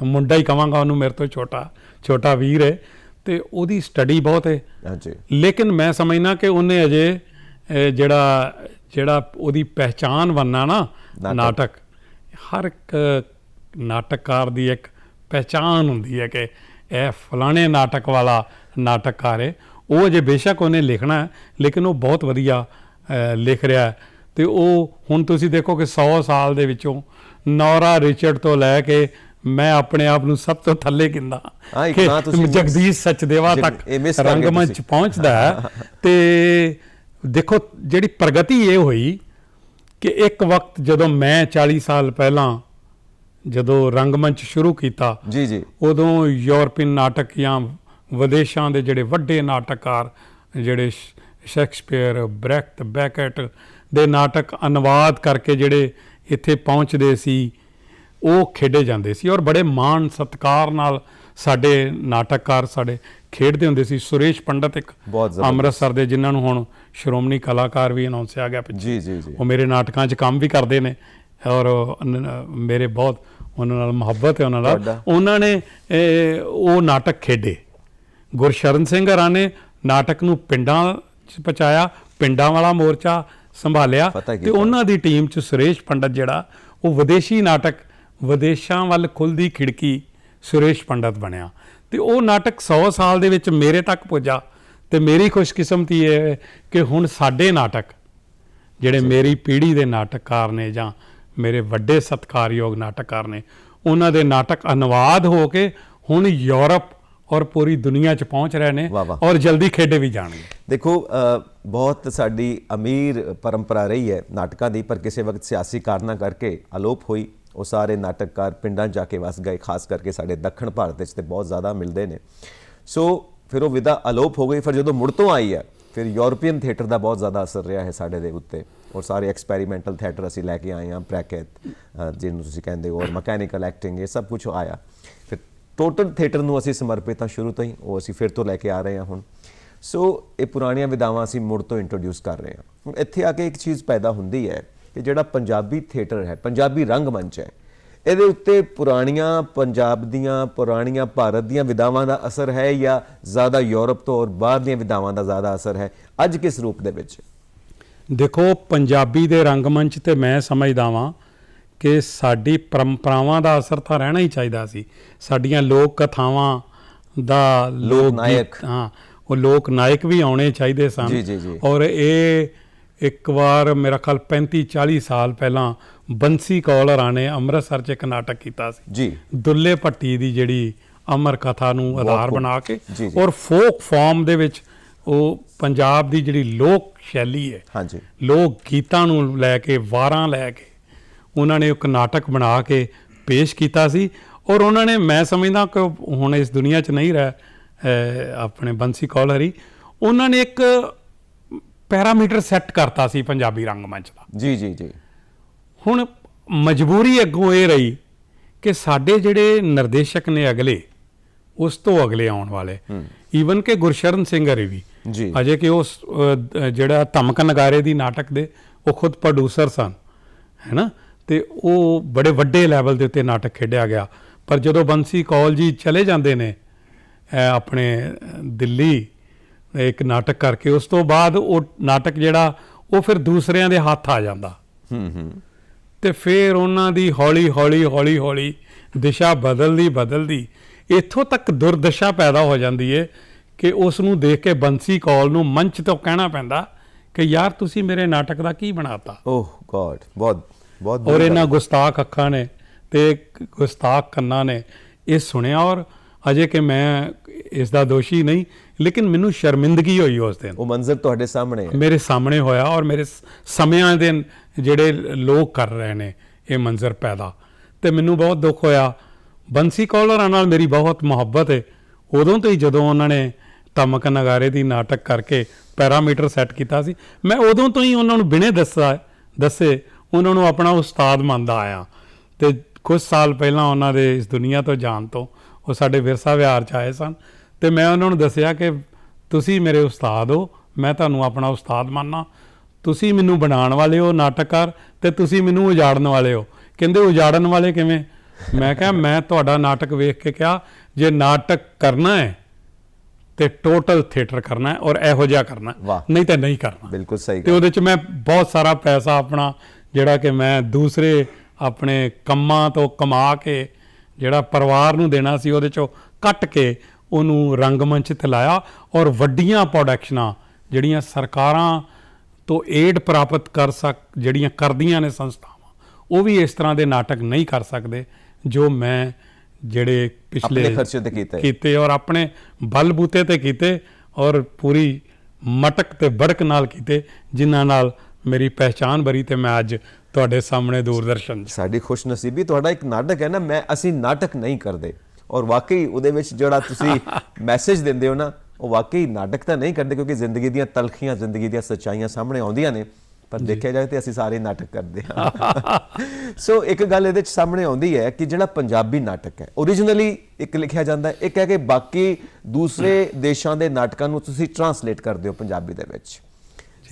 ਮੁੰਡਾ ਹੀ ਕਹਾਂਗਾ ਉਹਨੂੰ, ਮੇਰੇ ਤੋਂ ਛੋਟਾ ਵੀਰ ਹੈ, ਤੇ ਉਹਦੀ ਸਟੱਡੀ ਬਹੁਤ ਹੈ। ਲੇਕਿਨ ਮੈਂ ਸਮਝਦਾ ਕਿ ਉਹਨੇ ਅਜੇ ਜਿਹੜਾ ਉਹਦੀ ਪਹਿਚਾਣ ਬਣਨਾ ਨਾ, ਨਾਟਕ, ਹਰ ਇੱਕ ਨਾਟਕਕਾਰ ਦੀ ਇੱਕ ਪਹਿਚਾਣ ਹੁੰਦੀ ਹੈ ਕਿ ਇਹ ਫਲਾਣੇ ਨਾਟਕ ਵਾਲਾ ਨਾਟਕਕਾਰ ਹੈ। ਉਹ ਅਜੇ ਬੇਸ਼ੱਕ ਉਹਨੇ ਲਿਖਣਾ, ਲੇਕਿਨ ਉਹ ਬਹੁਤ ਵਧੀਆ ਲਿਖ ਰਿਹਾ। ਅਤੇ ਉਹ ਹੁਣ ਤੁਸੀਂ ਦੇਖੋ ਕਿ 100 ਸਾਲ ਦੇ ਵਿੱਚੋਂ ਨੌਰਾ ਰਿਚਰਡ ਤੋਂ ਲੈ ਕੇ ਮੈਂ ਆਪਣੇ ਆਪ ਨੂੰ ਸਭ ਤੋਂ ਥੱਲੇ ਗਿਣਦਾ ਕਿ ਜਗਦੀਸ਼ ਸਚਦੇਵਾ ਤੱਕ ਰੰਗਮੰਚ ਪਹੁੰਚਦਾ ਹੈ। ਅਤੇ ਦੇਖੋ ਜਿਹੜੀ ਪ੍ਰਗਤੀ ਇਹ ਹੋਈ ਕਿ ਇੱਕ ਵਕਤ ਜਦੋਂ ਮੈਂ 40 ਸਾਲ ਪਹਿਲਾਂ ਜਦੋਂ ਰੰਗਮੰਚ ਸ਼ੁਰੂ ਕੀਤਾ, ਉਦੋਂ ਯੂਰਪੀਅਨ ਨਾਟਕ ਜਾਂ ਵਿਦੇਸ਼ਾਂ ਦੇ ਜਿਹੜੇ ਵੱਡੇ ਨਾਟਕਕਾਰ, ਜਿਹੜੇ ਸ਼ੇਕਸਪੀਅਰ, ਬ੍ਰੈਕਟ, ਬੈਕਟ ਦੇ ਨਾਟਕ ਅਨੁਵਾਦ ਕਰਕੇ ਜਿਹੜੇ ਇੱਥੇ ਪਹੁੰਚਦੇ ਸੀ, ਉਹ ਖੇਡੇ ਜਾਂਦੇ ਸੀ। ਔਰ ਬੜੇ ਮਾਣ ਸਤਿਕਾਰ ਨਾਲ ਸਾਡੇ ਨਾਟਕਕਾਰ ਸਾਡੇ ਖੇਡਦੇ ਹੁੰਦੇ ਸੀ। ਸੁਰੇਸ਼ ਪੰਡਤ ਇੱਕ ਅੰਮ੍ਰਿਤਸਰ ਦੇ, ਜਿਨ੍ਹਾਂ ਨੂੰ ਹੁਣ ਸ਼੍ਰੋਮਣੀ ਕਲਾਕਾਰ ਵੀ ਅਨਾਉਂਸਿਆ ਗਿਆ, ਉਹ ਮੇਰੇ ਨਾਟਕਾਂ 'ਚ ਕੰਮ ਵੀ ਕਰਦੇ ਨੇ, ਔਰ ਮੇਰੇ ਬਹੁਤ ਉਹਨਾਂ ਨਾਲ ਮੁਹੱਬਤ ਹੈ ਉਹਨਾਂ ਨਾਲ। ਉਹਨਾਂ ਨੇ ਉਹ ਨਾਟਕ ਖੇਡੇ। ਗੁਰਸ਼ਰਨ ਸਿੰਘ ਹਰਾਂ ਨੇ ਨਾਟਕ ਨੂੰ ਪਿੰਡਾਂ 'ਚ ਪਹੁੰਚਾਇਆ, ਪਿੰਡਾਂ ਵਾਲਾ ਮੋਰਚਾ ਸੰਭਾਲਿਆ, ਤੇ ਉਹਨਾਂ ਦੀ ਟੀਮ 'ਚ ਸੁਰੇਸ਼ ਪੰਡਤ ਜਿਹੜਾ ਉਹ ਵਿਦੇਸ਼ੀ ਨਾਟਕ, ਵਿਦੇਸ਼ਾਂ ਵੱਲ ਖੁੱਲ੍ਹਦੀ ਖਿੜਕੀ ਸੁਰੇਸ਼ ਪੰਡਤ ਬਣਿਆ। ਅਤੇ ਉਹ ਨਾਟਕ 100 ਸਾਲ ਦੇ ਵਿੱਚ ਮੇਰੇ ਤੱਕ ਪੁੱਜਾ। ਅਤੇ ਮੇਰੀ ਖੁਸ਼ਕਿਸਮਤੀ ਇਹ ਹੈ ਕਿ ਹੁਣ ਸਾਡੇ ਨਾਟਕ ਜਿਹੜੇ ਮੇਰੀ ਪੀੜ੍ਹੀ ਦੇ ਨਾਟਕਕਾਰ ਨੇ ਜਾਂ ਮੇਰੇ ਵੱਡੇ ਸਤਿਕਾਰਯੋਗ ਨਾਟਕਕਾਰ ਨੇ, ਉਹਨਾਂ ਦੇ ਨਾਟਕ ਅਨੁਵਾਦ ਹੋ ਕੇ ਹੁਣ ਯੂਰਪ ਔਰ ਪੂਰੀ ਦੁਨੀਆ 'ਚ ਪਹੁੰਚ ਰਹੇ ਨੇ ਵਾਹ ਵਾਹ। ਔਰ ਜਲਦੀ ਖੇਡੇ ਵੀ ਜਾਣਗੇ। ਦੇਖੋ ਬਹੁਤ ਸਾਡੀ ਅਮੀਰ ਪਰੰਪਰਾ ਰਹੀ ਹੈ ਨਾਟਕਾਂ ਦੀ, ਪਰ ਕਿਸੇ ਵਕਤ ਸਿਆਸੀ ਕਾਰਨਾਂ ਕਰਕੇ ਅਲੋਪ ਹੋਈ। ਉਹ ਸਾਰੇ ਨਾਟਕਕਾਰ ਪਿੰਡਾਂ 'ਚ ਜਾ ਕੇ ਵਸ ਗਏ, ਖਾਸ ਕਰਕੇ ਸਾਡੇ ਦੱਖਣ ਭਾਰਤ ਵਿੱਚ ਤੇ ਬਹੁਤ ਜ਼ਿਆਦਾ ਮਿਲਦੇ ਨੇ। ਸੋ ਫਿਰ ਉਹ ਵਿਦਾ ਅਲੋਪ ਹੋ ਗਈ। ਫਿਰ ਜਦੋਂ ਮੁੜ ਤੋਂ ਆਈ ਹੈ, ਫਿਰ ਯੂਰਪੀਅਨ ਥੀਏਟਰ ਦਾ ਬਹੁਤ ਜ਼ਿਆਦਾ ਅਸਰ ਰਿਹਾ ਹੈ ਸਾਡੇ ਦੇ ਉੱਤੇ, ਔਰ ਸਾਰੇ ਐਕਸਪੈਰੀਮੈਂਟਲ ਥੀਏਟਰ ਅਸੀਂ ਲੈ ਕੇ ਆਏ ਹਾਂ, ਬ੍ਰੈਕਟ ਜਿਹਨੂੰ ਤੁਸੀਂ ਕਹਿੰਦੇ ਹੋ, ਔਰ ਮਕੈਨੀਕਲ ਐਕਟਿੰਗ, ਇਹ ਸਭ ਕੁਝ ਆਇਆ। ਫਿਰ ਟੋਟਲ ਥੀਏਟਰ ਨੂੰ ਅਸੀਂ ਸਮਰਪਿਤ ਹਾਂ ਸ਼ੁਰੂ ਤੋਂ ਹੀ, ਉਹ ਅਸੀਂ ਫਿਰ ਤੋਂ ਲੈ ਕੇ ਆ ਰਹੇ ਹਾਂ ਹੁਣ। ਸੋ ਇਹ ਪੁਰਾਣੀਆਂ ਵਿਧਾਵਾਂ ਅਸੀਂ ਮੁੜ ਤੋਂ ਇੰਟਰੋਡਿਊਸ ਕਰ ਰਹੇ ਹਾਂ। ਹੁਣ ਇੱਥੇ ਆ ਕੇ ਇੱਕ ਚੀਜ਼ ਪੈਦਾ ਹੁੰਦੀ ਹੈ ਕਿ ਜਿਹੜਾ ਪੰਜਾਬੀ ਥੀਏਟਰ ਹੈ, ਪੰਜਾਬੀ ਰੰਗਮੰਚ ਹੈ, ਇਹਦੇ ਉੱਤੇ ਪੁਰਾਣੀਆਂ ਪੰਜਾਬ ਦੀਆਂ, ਪੁਰਾਣੀਆਂ ਭਾਰਤ ਦੀਆਂ ਵਿਧਾਵਾਂ ਦਾ ਅਸਰ ਹੈ ਜਾਂ ਜ਼ਿਆਦਾ ਯੂਰਪ ਤੋਂ ਔਰ ਬਾਹਰ ਦੀਆਂ ਵਿਧਾਵਾਂ ਦਾ ਜ਼ਿਆਦਾ ਅਸਰ ਹੈ? ਅੱਜ ਕਿਸ ਰੂਪ ਦੇ ਵਿੱਚ? ਦੇਖੋ, ਪੰਜਾਬੀ ਦੇ ਰੰਗਮੰਚ ਤੇ ਮੈਂ ਸਮਝਦਾ ਵਾਂ ਕਿ ਸਾਡੀ ਪਰੰਪਰਾਵਾਂ ਦਾ ਅਸਰ ਤਾਂ ਰਹਿਣਾ ਹੀ ਚਾਹੀਦਾ ਸੀ। ਸਾਡੀਆਂ ਲੋਕ ਕਥਾਵਾਂ ਦਾ, ਲੋਕ ਨਾਇਕ, ਹਾਂ, ਉਹ ਲੋਕ ਨਾਇਕ ਵੀ ਆਉਣੇ ਚਾਹੀਦੇ ਸਨ। ਜੀ ਜੀ ਜੀ। ਔਰ ਇਹ ਇੱਕ ਵਾਰ ਮੇਰਾ ਖਿਆਲ 35-40 ਸਾਲ ਪਹਿਲਾਂ ਬੰਸੀ ਕੌਲ ਹੋਰਾਂ ਨੇ ਅੰਮ੍ਰਿਤਸਰ 'ਚ ਇੱਕ ਨਾਟਕ ਕੀਤਾ ਸੀ ਜੀ, ਦੁੱਲੇ ਭੱਟੀ ਦੀ, ਜਿਹੜੀ ਅਮਰ ਕਥਾ ਨੂੰ ਆਧਾਰ ਬਣਾ ਕੇ, ਜੀ ਜੀ। ਔਰ ਫੋਕ ਫਾਰਮ ਦੇ ਵਿੱਚ ਉਹ ਪੰਜਾਬ ਦੀ ਜਿਹੜੀ ਲੋਕ ਸ਼ੈਲੀ ਹੈ, ਹਾਂਜੀ, ਲੋਕ ਗੀਤਾਂ ਨੂੰ ਲੈ ਕੇ, ਵਾਰਾਂ ਲੈ ਕੇ ਉਹਨਾਂ ਨੇ ਇੱਕ ਨਾਟਕ ਬਣਾ ਕੇ ਪੇਸ਼ ਕੀਤਾ ਸੀ। ਔਰ ਉਹਨਾਂ ਨੇ, ਮੈਂ ਸਮਝਦਾ ਕਿ ਹੁਣ ਇਸ ਦੁਨੀਆ 'ਚ ਨਹੀਂ ਰਹਿ ਆਪਣੇ ਬੰਸੀ ਕੌਲ ਹਰੀ, ਉਹਨਾਂ ਨੇ ਇੱਕ ਪੈਰਾਮੀਟਰ ਸੈੱਟ ਕਰਤਾ ਸੀ ਪੰਜਾਬੀ ਰੰਗਮੰਚ ਦਾ। ਜੀ ਜੀ ਜੀ। ਹੁਣ ਮਜਬੂਰੀ ਅੱਗੋਂ ਇਹ ਰਹੀ ਕਿ ਸਾਡੇ ਜਿਹੜੇ ਨਿਰਦੇਸ਼ਕ ਨੇ ਅਗਲੇ, ਉਸ ਤੋਂ ਅਗਲੇ ਆਉਣ ਵਾਲੇ, ਈਵਨ ਕਿ ਗੁਰਸ਼ਰਨ ਸਿੰਘ ਹਰੀ ਵੀ ਜੀ, ਅਜੇ ਕਿ ਉਸ ਜਿਹੜਾ ਧਮਕ ਨਗਾਰੇ ਦੀ ਨਾਟਕ ਦੇ ਉਹ ਖੁਦ ਪ੍ਰੋਡਿਊਸਰ ਸਨ, ਹੈ ਨਾ, ਤੇ ਉਹ ਬੜੇ ਵੱਡੇ ਲੈਵਲ ਦੇ ਉੱਤੇ ਨਾਟਕ ਖੇਡਿਆ ਗਿਆ। ਪਰ ਜਦੋਂ ਬੰਸੀ ਕੌਲ ਜੀ ਚਲੇ ਜਾਂਦੇ ਨੇ ਆਪਣੇ ਦਿੱਲੀ ਇੱਕ ਨਾਟਕ ਕਰਕੇ, ਉਸ ਤੋਂ ਬਾਅਦ ਉਹ ਨਾਟਕ ਜਿਹੜਾ ਉਹ ਫਿਰ ਦੂਸਰਿਆਂ ਦੇ ਹੱਥ ਆ ਜਾਂਦਾ। ਤੇ ਫਿਰ ਉਹਨਾਂ ਦੀ ਹੌਲੀ ਹੌਲੀ ਦਿਸ਼ਾ ਬਦਲਦੀ ਇੱਥੋਂ ਤੱਕ ਦੁਰਦਸ਼ਾ ਪੈਦਾ ਹੋ ਜਾਂਦੀ ਹੈ ਕਿ ਉਸ ਨੂੰ ਦੇਖ ਕੇ ਬੰਸੀ ਕੌਲ ਨੂੰ ਮੰਚ ਤੋਂ ਕਹਿਣਾ ਪੈਂਦਾ ਕਿ ਯਾਰ ਤੁਸੀਂ ਮੇਰੇ ਨਾਟਕ ਦਾ ਕੀ ਬਣਾਤਾ। ਓਹ ਗॉड, ਬਹੁਤ ਬਹੁਤ। ਔਰ ਇਹਨਾਂ ਗੁਸਤਾਖ ਅੱਖਾਂ ਨੇ ਤੇ ਗੁਸਤਾਖ ਕੰਨਾਂ ਨੇ ਇਹ ਸੁਣਿਆ, ਔਰ ਅਜੇ ਕਿ ਮੈਂ ਇਸ ਦਾ ਦੋਸ਼ੀ ਨਹੀਂ, ਲੇਕਿਨ ਮੈਨੂੰ ਸ਼ਰਮਿੰਦਗੀ ਹੋਈ ਉਸ ਦਿਨ। ਉਹ ਮੰਜ਼ਰ ਤੁਹਾਡੇ ਸਾਹਮਣੇ ਹੈ, ਮੇਰੇ ਸਾਹਮਣੇ ਹੋਇਆ, ਔਰ ਮੇਰੇ ਸਮਿਆਂ ਦੇ ਜਿਹੜੇ ਲੋਕ ਕਰ ਰਹੇ ਨੇ ਇਹ ਮੰਜ਼ਰ ਪੈਦਾ, ਤੇ ਮੈਨੂੰ ਬਹੁਤ ਦੁੱਖ ਹੋਇਆ। ਬੰਸੀ ਕੌਲ ਹੋਰਾਂ ਨਾਲ ਮੇਰੀ ਬਹੁਤ ਮੁਹੱਬਤ ਹੈ ਉਦੋਂ ਤੋਂ ਹੀ, ਜਦੋਂ ਉਹਨਾਂ ਨੇ ਧਮਕ ਨਗਾਰੇ ਦੀ ਨਾਟਕ ਕਰਕੇ ਪੈਰਾਮੀਟਰ ਸੈੱਟ ਕੀਤਾ ਸੀ। ਮੈਂ ਉਦੋਂ ਤੋਂ ਹੀ ਉਹਨਾਂ ਨੂੰ ਬਿਨੇ ਦੱਸੇ ਉਹਨਾਂ ਨੂੰ ਆਪਣਾ ਉਸਤਾਦ ਮੰਨਦਾ ਆਇਆ। ਤੇ ਕੁਝ ਸਾਲ ਪਹਿਲਾਂ ਉਹਨਾਂ ਦੇ ਇਸ ਦੁਨੀਆ ਤੋਂ ਜਾਣ ਤੋਂ ਉਹ ਸਾਡੇ ਵਿਰਸਾ ਵਿਹਾਰ 'ਚ ਆਏ ਸਨ, ਤੇ ਮੈਂ ਉਹਨਾਂ ਨੂੰ ਦੱਸਿਆ ਕਿ ਤੁਸੀਂ ਮੇਰੇ ਉਸਤਾਦ ਹੋ, ਮੈਂ ਤੁਹਾਨੂੰ ਆਪਣਾ ਉਸਤਾਦ ਮੰਨਣਾ, ਤੁਸੀਂ ਮੈਨੂੰ ਬਣਾਉਣ ਵਾਲੇ ਹੋ ਨਾਟਕਕਾਰ, ਤੇ ਤੁਸੀਂ ਮੈਨੂੰ ਉਜਾੜਨ ਵਾਲੇ ਹੋ। ਕਹਿੰਦੇ ਉਜਾੜਨ ਵਾਲੇ ਕਿਵੇਂ? ਮੈਂ ਕਿਹਾ ਮੈਂ ਤੁਹਾਡਾ ਨਾਟਕ ਵੇਖ ਕੇ ਕਿਹਾ ਜੇ ਨਾਟਕ ਕਰਨਾ ਹੈ ਤੇ ਟੋਟਲ ਥੀਏਟਰ ਕਰਨਾ ਹੈ ਔਰ ਇਹੋ ਜਿਹਾ ਕਰਨਾ, ਨਹੀਂ ਤਾਂ ਨਹੀਂ ਕਰਨਾ। ਬਿਲਕੁਲ ਸਹੀ। ਤੇ ਉਹਦੇ 'ਚ ਮੈਂ ਬਹੁਤ ਸਾਰਾ ਪੈਸਾ ਆਪਣਾ ਜਿਹੜਾ ਕਿ ਮੈਂ ਦੂਸਰੇ ਆਪਣੇ ਕੰਮਾਂ ਤੋਂ ਕਮਾ ਕੇ ਜਿਹੜਾ ਪਰਿਵਾਰ ਨੂੰ ਦੇਣਾ ਸੀ, ਉਹਦੇ 'ਚੋਂ ਕੱਟ ਕੇ ਉਹਨੂੰ ਰੰਗਮੰਚ 'ਤੇ ਲਾਇਆ। ਔਰ ਵੱਡੀਆਂ ਪ੍ਰੋਡਕਸ਼ਨਾਂ ਜਿਹੜੀਆਂ ਸਰਕਾਰਾਂ ਤੋਂ ਏਡ ਪ੍ਰਾਪਤ ਜਿਹੜੀਆਂ ਕਰਦੀਆਂ ਨੇ ਸੰਸਥਾਵਾਂ, ਉਹ ਵੀ ਇਸ ਤਰ੍ਹਾਂ ਦੇ ਨਾਟਕ ਨਹੀਂ ਕਰ ਸਕਦੇ ਜੋ ਮੈਂ ਜਿਹੜੇ ਪਿਛਲੇ ਖਰਚੇ ਤੇ ਕੀਤੇ ਔਰ ਆਪਣੇ ਬਲਬੂਤੇ ਤੇ ਕੀਤੇ, ਔਰ ਪੂਰੀ ਮਟਕ ਤੇ ਬੜਕ ਨਾਲ ਕੀਤੇ, ਜਿਨ੍ਹਾਂ ਨਾਲ ਮੇਰੀ ਪਹਿਚਾਨ ਬਰੀ ਤੇ ਮੈਂ ਅੱਜ ਤੁਹਾਡੇ ਸਾਹਮਣੇ ਦੂਰਦਰਸ਼ਨ। ਸਾਡੀ ਖੁਸ਼ਨਸੀਬੀ ਤੁਹਾਡਾ ਇੱਕ ਨਾਟਕ ਹੈ ਨਾ, ਅਸੀਂ ਨਾਟਕ ਨਹੀਂ ਕਰਦੇ, ਔਰ ਵਾਕਈ ਉਹਦੇ ਵਿੱਚ ਜਿਹੜਾ ਤੁਸੀਂ ਮੈਸੇਜ ਦਿੰਦੇ ਹੋ ਨਾ, ਉਹ ਵਾਕਈ ਨਾਟਕ ਤਾਂ ਨਹੀਂ ਕਰਦੇ, ਕਿਉਂਕਿ ਜ਼ਿੰਦਗੀ ਦੀਆਂ ਤਲਖੀਆਂ, ਜ਼ਿੰਦਗੀ ਦੀਆਂ ਸੱਚਾਈਆਂ ਸਾਹਮਣੇ ਆਉਂਦੀਆਂ ਨੇ, ਪਰ ਦੇਖਿਆ ਜਾਏ ਤੇ ਅਸੀਂ ਸਾਰੇ ਨਾਟਕ ਕਰਦੇ ਹਾਂ। ਸੋ ਇੱਕ ਗੱਲ ਇਹਦੇ 'ਚ ਸਾਹਮਣੇ ਆਉਂਦੀ ਹੈ ਕਿ ਜਿਹੜਾ ਪੰਜਾਬੀ ਨਾਟਕ ਹੈ ਓਰੀਜਨਲੀ ਇੱਕ ਲਿਖਿਆ ਜਾਂਦਾ, ਇੱਕ ਹੈ ਕਿ ਬਾਕੀ ਦੂਸਰੇ ਦੇਸ਼ਾਂ ਦੇ ਨਾਟਕਾਂ ਨੂੰ ਤੁਸੀਂ ਟਰਾਂਸਲੇਟ ਕਰਦੇ ਹੋ ਪੰਜਾਬੀ ਦੇ ਵਿੱਚ।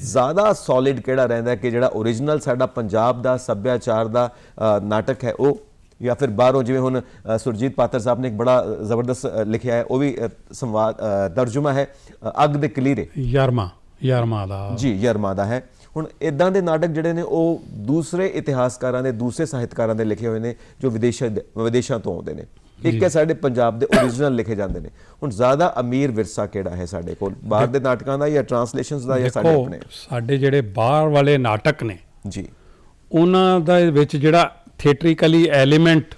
ਜ਼ਿਆਦਾ ਸੋਲਿਡ ਕਿਹੜਾ ਰਹਿੰਦਾ ਕਿ ਜਿਹੜਾ ਓਰੀਜਨਲ ਸਾਡਾ ਪੰਜਾਬ ਦਾ ਸੱਭਿਆਚਾਰ ਦਾ ਨਾਟਕ ਹੈ ਉਹ, ਜਾਂ ਫਿਰ ਬਾਹਰੋਂ? ਜਿਵੇਂ ਹੁਣ ਸੁਰਜੀਤ ਪਾਤਰ ਸਾਹਿਬ ਨੇ ਇੱਕ ਬੜਾ ਜ਼ਬਰਦਸਤ ਲਿਖਿਆ ਹੈ, ਉਹ ਵੀ ਸੰਵਾਦ ਤਰਜੁਮਾ ਹੈ, ਅੱਗ ਦੇ ਕਲੀਰੇ, ਯਾਰਮਾ ਦਾ ਜੀ, ਯਾਰਮਾ ਦਾ ਹੈ। ਹੁਣ ਇਦਾਂ ਦੇ ਨਾਟਕ ਜਿਹੜੇ ਨੇ ਉਹ ਦੂਸਰੇ ਇਤਿਹਾਸਕਾਰਾਂ ਦੇ, ਦੂਸਰੇ ਸਾਹਿਤਕਾਰਾਂ ਦੇ ਲਿਖੇ ਹੋਏ ਨੇ ਜੋ ਵਿਦੇਸ਼ਾਂ ਤੋਂ ਆਉਂਦੇ ਨੇ। ਇੱਕ ਹੈ ਸਾਡੇ ਪੰਜਾਬ ਦੇ ਓਰੀਜਨਲ ਲਿਖੇ ਜਾਂਦੇ ਨੇ। ਹੁਣ ਜ਼ਿਆਦਾ ਅਮੀਰ ਵਿਰਸਾ ਕਿਹੜਾ ਹੈ ਸਾਡੇ ਕੋਲ, ਬਾਹਰ ਦੇ ਨਾਟਕਾਂ ਦਾ ਜਾਂ ਟਰਾਂਸਲੇਸ਼ਨਸ ਦਾ ਜਾਂ ਸਾਡੇ ਆਪਣੇ? ਸਾਡੇ ਜਿਹੜੇ ਬਾਹਰ ਵਾਲੇ ਨਾਟਕ ਨੇ ਜੀ, ਉਹਨਾਂ ਦਾ ਵਿੱਚ ਜਿਹੜਾ ਥੀਏਟਰੀਕਲੀ ਐਲੀਮੈਂਟ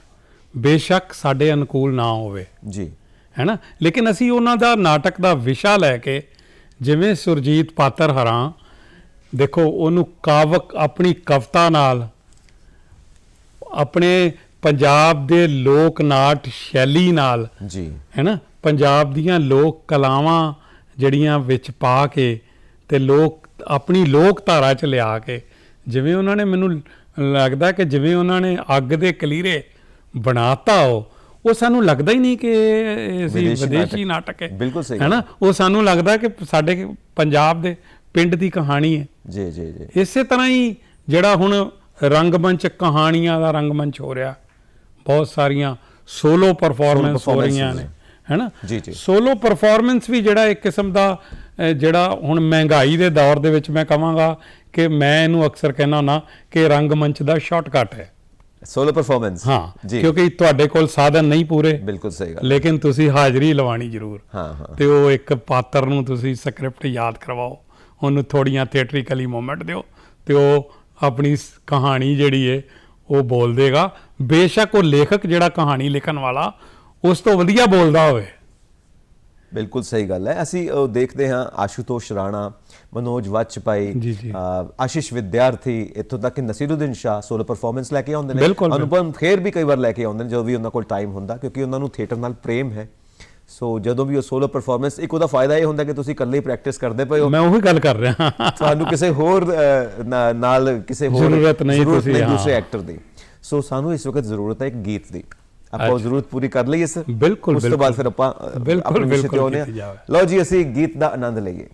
ਬੇਸ਼ੱਕ ਸਾਡੇ ਅਨੁਕੂਲ ਨਾ ਹੋਵੇ, ਜੀ ਹੈ ਨਾ, ਲੇਕਿਨ ਅਸੀਂ ਉਹਨਾਂ ਦਾ ਨਾਟਕ ਦਾ ਵਿਸ਼ਾ ਲੈ ਕੇ, ਜਿਵੇਂ ਸੁਰਜੀਤ ਪਾਤਰ ਹਰਾਂ, ਦੇਖੋ ਉਹਨੂੰ ਕਾਵਕ ਆਪਣੀ ਕਵਿਤਾ ਨਾਲ, ਆਪਣੇ ਪੰਜਾਬ ਦੇ ਲੋਕ ਨਾਟ ਸ਼ੈਲੀ ਨਾਲ, ਜੀ ਹੈ ਨਾ, ਪੰਜਾਬ ਦੀਆਂ ਲੋਕ ਕਲਾਵਾਂ ਜਿਹੜੀਆਂ ਵਿੱਚ ਪਾ ਕੇ ਤੇ ਲੋਕ ਆਪਣੀ ਲੋਕ ਧਾਰਾ 'ਚ ਲਿਆ ਕੇ, ਜਿਵੇਂ ਉਹਨਾਂ ਨੇ, ਮੈਨੂੰ ਲੱਗਦਾ ਕਿ ਜਿਵੇਂ ਉਹਨਾਂ ਨੇ ਅੱਗ ਦੇ ਕਲੀਰੇ ਬਣਾਤਾ, ਉਹ ਸਾਨੂੰ ਲੱਗਦਾ ਹੀ ਨਹੀਂ ਕਿ ਵਿਦੇਸ਼ੀ ਨਾਟਕ ਹੈ। ਬਿਲਕੁਲ ਸਹੀ ਹੈ ਨਾ, ਉਹ ਸਾਨੂੰ ਲੱਗਦਾ ਕਿ ਸਾਡੇ ਪੰਜਾਬ ਦੇ ਪਿੰਡ ਦੀ ਕਹਾਣੀ ਹੈ। ਜੀ ਜੀ ਜੀ। ਇਸੇ ਤਰ੍ਹਾਂ ਹੀ ਜਿਹੜਾ ਹੁਣ ਰੰਗਮੰਚ ਕਹਾਣੀਆਂ ਦਾ ਰੰਗਮੰਚ ਹੋ ਰਿਹਾ, ਬਹੁਤ ਸਾਰੀਆਂ ਸੋਲੋ ਪਰਫਾਰਮੈਂਸ ਹੋ ਰਹੀਆਂ ਨੇ, ਹੈ ਨਾ। ਜੀ ਜੀ। ਸੋਲੋ ਪਰਫਾਰਮੈਂਸ ਵੀ ਜਿਹੜਾ ਇੱਕ ਕਿਸਮ ਦਾ ਜਿਹੜਾ ਹੁਣ ਮਹਿੰਗਾਈ ਦੇ ਦੌਰ ਦੇ ਵਿੱਚ ਮੈਂ ਕਹਾਂਗਾ ਕਿ ਮੈਂ ਇਹਨੂੰ ਅਕਸਰ ਕਹਿੰਦਾ ਹੁੰਦਾ ਕਿ ਰੰਗਮੰਚ ਦਾ ਸ਼ਾਰਟਕਟ ਹੈ ਸੋਲੋ ਪਰਫਾਰਮੈਂਸ। ਹਾਂ, ਜੀ, ਕਿਉਂਕਿ ਤੁਹਾਡੇ ਕੋਲ ਸਾਧਨ ਨਹੀਂ ਪੂਰੇ, ਬਿਲਕੁਲ ਸਹੀ ਗੱਲ, ਲੇਕਿਨ ਤੁਸੀਂ ਹਾਜ਼ਰੀ ਲਵਾਣੀ ਜ਼ਰੂਰ। ਹਾਂ ਹਾਂ। ਤੇ ਉਹ ਇੱਕ ਪਾਤਰ ਨੂੰ ਤੁਸੀਂ ਸਕ੍ਰਿਪਟ ਯਾਦ ਕਰਵਾਓ, ਉਹਨੂੰ ਥੋੜੀਆਂ ਥੀਏਟਰੀਕਲੀ ਮੂਵਮੈਂਟ ਦਿਓ ਤੇ ਉਹ ਆਪਣੀ ਕਹਾਣੀ ਜਿਹੜੀ ਹੈ ਉਹ ਬੋਲ ਦੇਗਾ। ਬੇਸ਼ੱਕ ਉਹ ਲੇਖਕ ਜਿਹੜਾ ਕਹਾਣੀ ਲਿਖਣ ਵਾਲਾ ਉਸ ਤੋਂ ਵਧੀਆ ਬੋਲਦਾ ਹੋਵੇ। ਬਿਲਕੁਲ ਸਹੀ ਗੱਲ ਹੈ। ਅਸੀਂ ਦੇਖਦੇ ਹਾਂ ਆਸ਼ੂਤੋਸ਼ ਰਾਣਾ, ਮਨੋਜ ਵਾਜਪਾਈ, ਜੀ ਜੀ, ਆਸ਼ੀਸ਼ ਵਿਦਿਆਰਥੀ, ਇੱਥੋਂ ਤੱਕ ਕਿ ਨਸੀਰੁਦੀਨ ਸ਼ਾਹ ਸੋਲੋ ਪਰਫਾਰਮੈਂਸ ਲੈ ਕੇ ਆਉਂਦੇ ਨੇ। ਬਿਲਕੁਲ। ਅਨੁਪਮ ਖੇਰ ਵੀ ਕਈ ਵਾਰ ਲੈ ਕੇ ਆਉਂਦੇ ਨੇ ਜਦੋਂ ਵੀ ਉਹਨਾਂ ਕੋਲ ਟਾਈਮ ਹੁੰਦਾ, ਕਿਉਂਕਿ ਉਹਨਾਂ ਨੂੰ ਥੀਏਟਰ ਨਾਲ ਪ੍ਰੇਮ ਹੈ। ਸੋ ਜਦੋਂ ਵੀ ਉਹ ਸੋਲੋ ਪਰਫਾਰਮੈਂਸ, ਇੱਕ ਉਹਦਾ ਫਾਇਦਾ ਇਹ ਹੁੰਦਾ ਕਿ ਤੁਸੀਂ ਇਕੱਲੇ ਹੀ ਪ੍ਰੈਕਟਿਸ ਕਰਦੇ ਪਏ ਹੋ, ਮੈਂ ਉਹੀ ਗੱਲ ਕਰ ਰਿਹਾ, ਤੁਹਾਨੂੰ ਕਿਸੇ ਹੋਰ ਨਾਲ ਕਿਸੇ ਹੋਰ ਜ਼ਰੂਰਤ ਨਹੀਂ ਦੂਸਰੇ ਐਕਟਰ ਦੀ। ਸੋ ਸਾਨੂੰ ਇਸ ਵਕਤ ਜ਼ਰੂਰਤ ਹੈ ਇੱਕ ਗੀਤ ਦੀ, ਆਪਾਂ ਉਹ ਜ਼ਰੂਰਤ ਪੂਰੀ ਕਰ ਲਈਏ ਸਰ। ਬਿਲਕੁਲ। ਉਸ ਤੋਂ ਬਾਅਦ ਫਿਰ ਆਪਾਂ ਬਿਲਕੁਲ ਬਿਲਕੁਲ। ਲਓ ਜੀ, ਅਸੀਂ ਗੀਤ ਦਾ ਆਨੰਦ ਲਈਏ।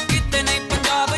ਕਿਤੇ ਨਹੀਂ ਪੰਜਾਬ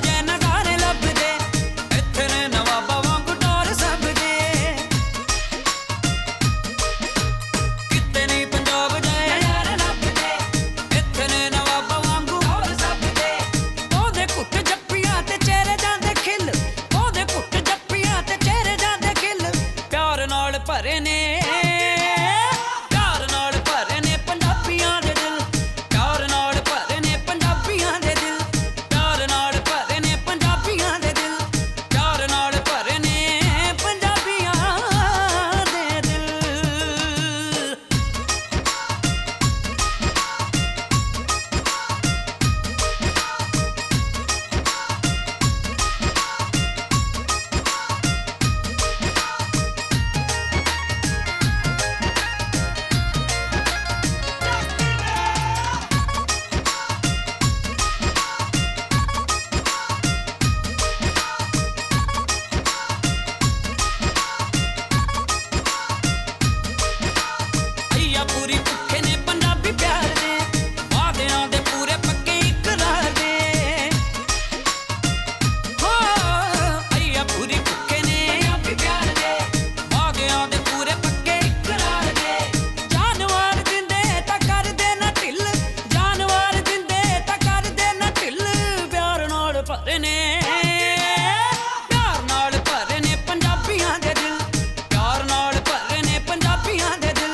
ਭਰੇ ਨੇ ਪਿਆਰ ਨਾਲ ਭਰੇ ਨੇ ਪੰਜਾਬੀਆਂ ਦੇ ਦਿਲ ਪਿਆਰ ਨਾਲ ਭਰੇ ਨੇ ਪੰਜਾਬੀਆਂ ਦੇ ਦਿਲ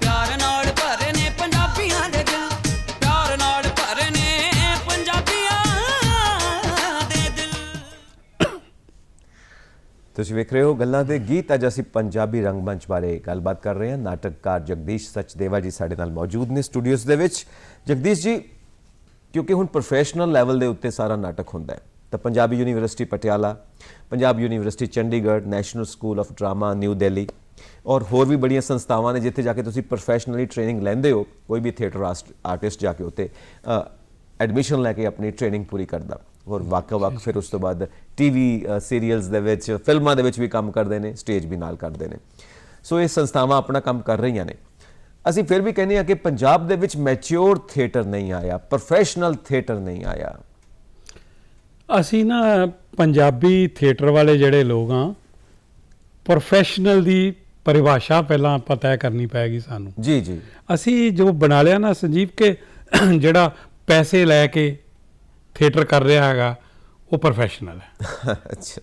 ਪਿਆਰ ਨਾਲ ਭਰੇ ਨੇ ਪੰਜਾਬੀਆਂ ਦੇ ਦਿਲ ਪਿਆਰ ਨਾਲ ਭਰੇ ਨੇ ਪੰਜਾਬੀਆਂ ਦੇ ਦਿਲ। ਤੁਸੀਂ ਵੇਖ ਰਹੇ ਹੋ ਗੱਲਾਂ ਦੇ ਗੀਤ। ਅੱਜ ਅਸੀਂ ਪੰਜਾਬੀ ਰੰਗਮੰਚ ਬਾਰੇ ਗੱਲਬਾਤ ਕਰ ਰਹੇ ਹਾਂ। ਨਾਟਕਕਾਰ ਜਗਦੀਸ਼ ਸਚਦੇਵਾ ਜੀ ਸਾਡੇ ਨਾਲ ਮੌਜੂਦ ਨੇ ਸਟੂਡੀਓਜ਼ ਦੇ ਵਿੱਚ। ਜਗਦੀਸ਼ ਜੀ, ਕਿਉਂਕਿ ਹੁਣ ਪ੍ਰੋਫੈਸ਼ਨਲ ਲੈਵਲ ਦੇ ਉੱਤੇ ਸਾਰਾ ਨਾਟਕ ਹੁੰਦਾ ਹੈ ਤਾਂ Punjabi university Patiala, Punjab university Chandigarh, national school of drama new Delhi ਔਰ ਹੋਰ ਵੀ ਬੜੀਆਂ ਸੰਸਥਾਵਾਂ ਨੇ ਜਿੱਥੇ ਜਾ ਕੇ ਤੁਸੀਂ ਪ੍ਰੋਫੈਸ਼ਨਲੀ ਟ੍ਰੇਨਿੰਗ ਲੈਂਦੇ ਹੋ। ਕੋਈ ਵੀ ਥੀਏਟਰ ਆਰਟਿਸਟ ਜਾ ਕੇ ਉੱਤੇ ਐਡਮਿਸ਼ਨ ਲੈ ਕੇ ਆਪਣੀ ਟ੍ਰੇਨਿੰਗ ਪੂਰੀ ਕਰਦਾ ਔਰ ਵੱਖ ਫਿਰ ਉਸ ਤੋਂ ਬਾਅਦ ਟੀਵੀ ਸੀਰੀਅਲਸ ਦੇ ਵਿੱਚ, ਫਿਲਮਾਂ ਦੇ ਵਿੱਚ ਵੀ ਕੰਮ ਕਰਦੇ ਨੇ, ਸਟੇਜ ਵੀ ਨਾਲ ਕਰਦੇ ਨੇ। ਸੋ ਇਹ ਸੰਸਥਾਵਾਂ ਆਪਣਾ ਕੰਮ ਕਰ ਰਹੀਆਂ ਨੇ। ਅਸੀਂ ਫਿਰ ਵੀ ਕਹਿੰਦੇ ਹਾਂ ਕਿ ਪੰਜਾਬ ਦੇ ਵਿੱਚ ਮੈਚਿਓਰ ਥੀਏਟਰ ਨਹੀਂ ਆਇਆ, ਪ੍ਰੋਫੈਸ਼ਨਲ ਥੀਏਟਰ ਨਹੀਂ ਆਇਆ। ਅਸੀਂ ਨਾ ਪੰਜਾਬੀ ਥੀਏਟਰ ਵਾਲੇ ਜਿਹੜੇ ਲੋਕ ਆ, ਪ੍ਰੋਫੈਸ਼ਨਲ ਦੀ ਪਰਿਭਾਸ਼ਾ ਪਹਿਲਾਂ ਆਪਾਂ ਤੈਅ ਕਰਨੀ ਪੈਗੀ ਸਾਨੂੰ। ਜੀ ਜੀ। ਅਸੀਂ ਜੋ ਬਣਾ ਲਿਆ ਨਾ ਸੰਜੀਵ, ਕਿ ਜਿਹੜਾ ਪੈਸੇ ਲੈ ਕੇ ਥੀਏਟਰ ਕਰ ਰਿਹਾ ਹੈਗਾ ਉਹ ਪ੍ਰੋਫੈਸ਼ਨਲ ਹੈ। ਅੱਛਾ,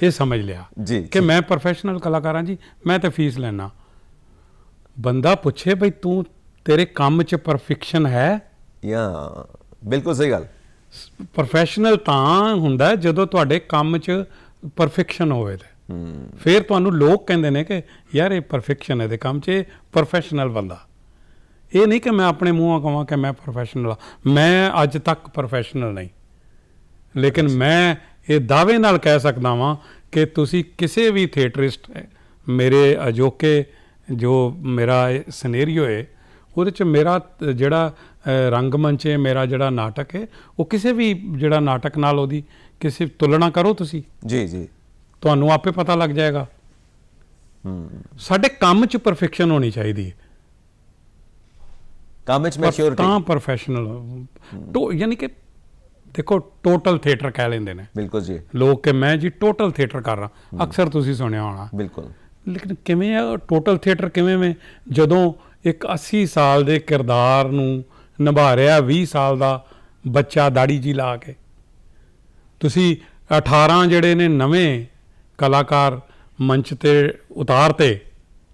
ਇਹ ਸਮਝ ਲਿਆ ਜੀ ਕਿ ਮੈਂ ਪ੍ਰੋਫੈਸ਼ਨਲ ਕਲਾਕਾਰ ਹਾਂ ਜੀ, ਮੈਂ ਤੇ ਫੀਸ ਲੈਣਾ। ਬੰਦਾ ਪੁੱਛੇ ਬਈ ਤੂੰ ਤੇਰੇ ਕੰਮ 'ਚ ਪਰਫੈਕਸ਼ਨ ਹੈ? ਯਾ ਬਿਲਕੁਲ ਸਹੀ ਗੱਲ। ਪ੍ਰੋਫੈਸ਼ਨਲ ਤਾਂ ਹੁੰਦਾ ਜਦੋਂ ਤੁਹਾਡੇ ਕੰਮ 'ਚ ਪਰਫੈਕਸ਼ਨ ਹੋਵੇ ਤੇ ਫਿਰ ਤੁਹਾਨੂੰ ਲੋਕ ਕਹਿੰਦੇ ਨੇ ਕਿ ਯਾਰ ਇਹ ਪਰਫੈਕਸ਼ਨ ਹੈ ਦੇ ਕੰਮ 'ਚ, ਇਹ ਪ੍ਰੋਫੈਸ਼ਨਲ ਬੰਦਾ। ਇਹ ਨਹੀਂ ਕਿ ਮੈਂ ਆਪਣੇ ਮੂੰਹੋਂ ਕਹਾਂ ਕਿ ਮੈਂ ਪ੍ਰੋਫੈਸ਼ਨਲ ਹਾਂ। ਮੈਂ ਅੱਜ ਤੱਕ ਪ੍ਰੋਫੈਸ਼ਨਲ ਨਹੀਂ, ਲੇਕਿਨ ਮੈਂ ਇਹ ਦਾਅਵੇ ਨਾਲ ਕਹਿ ਸਕਦਾ ਵਾਂ ਕਿ ਤੁਸੀਂ ਕਿਸੇ ਵੀ ਥੀਏਟਰਿਸਟ, ਮੇਰੇ ਅਜੋਕੇ ਜੋ ਮੇਰਾ ਸਿਨੇਰੀਓ ਹੈ ਉਹਦੇ 'ਚ ਮੇਰਾ ਜਿਹੜਾ ਰੰਗਮੰਚ ਹੈ, ਮੇਰਾ ਜਿਹੜਾ ਨਾਟਕ ਹੈ, ਉਹ ਕਿਸੇ ਵੀ ਜਿਹੜਾ ਨਾਟਕ ਨਾਲ ਉਹਦੀ ਕਿਸੇ ਤੁਲਨਾ ਕਰੋ ਤੁਸੀਂ, ਜੀ ਜੀ, ਤੁਹਾਨੂੰ ਆਪੇ ਪਤਾ ਲੱਗ ਜਾਏਗਾ। ਸਾਡੇ ਕੰਮ 'ਚ ਪਰਫੈਕਸ਼ਨ ਹੋਣੀ ਚਾਹੀਦੀ ਹੈ, ਕੰਮ ਵਿੱਚ ਮੈਚਿਓਰਿਟੀ ਤਾਂ ਪ੍ਰੋਫੈਸ਼ਨਲ ਯਾਨੀ ਕਿ ਦੇਖੋ ਟੋਟਲ ਥੀਏਟਰ ਕਹਿ ਲੈਂਦੇ ਨੇ ਬਿਲਕੁਲ ਜੀ ਲੋਕ ਕਿ ਮੈਂ ਜੀ ਟੋਟਲ ਥੀਏਟਰ ਕਰ ਰਹਾ। ਅਕਸਰ ਤੁਸੀਂ ਸੁਣਿਆ ਹੋਣਾ। ਬਿਲਕੁਲ। ਲੇਕਿਨ ਕਿਵੇਂ ਆ ਟੋਟਲ ਥੀਏਟਰ ਕਿਵੇਂ ਵੇ ਜਦੋਂ ਇੱਕ 80 ਸਾਲ ਦੇ ਕਿਰਦਾਰ ਨੂੰ ਨਿਭਾ ਰਿਹਾ 20 ਸਾਲ ਦਾ ਬੱਚਾ ਦਾੜੀ ਜੀ ਲਾ ਕੇ। ਤੁਸੀਂ 18 ਜਿਹੜੇ ਨੇ ਨਵੇਂ ਕਲਾਕਾਰ ਮੰਚ ਤੇ ਉਤਾਰਤੇ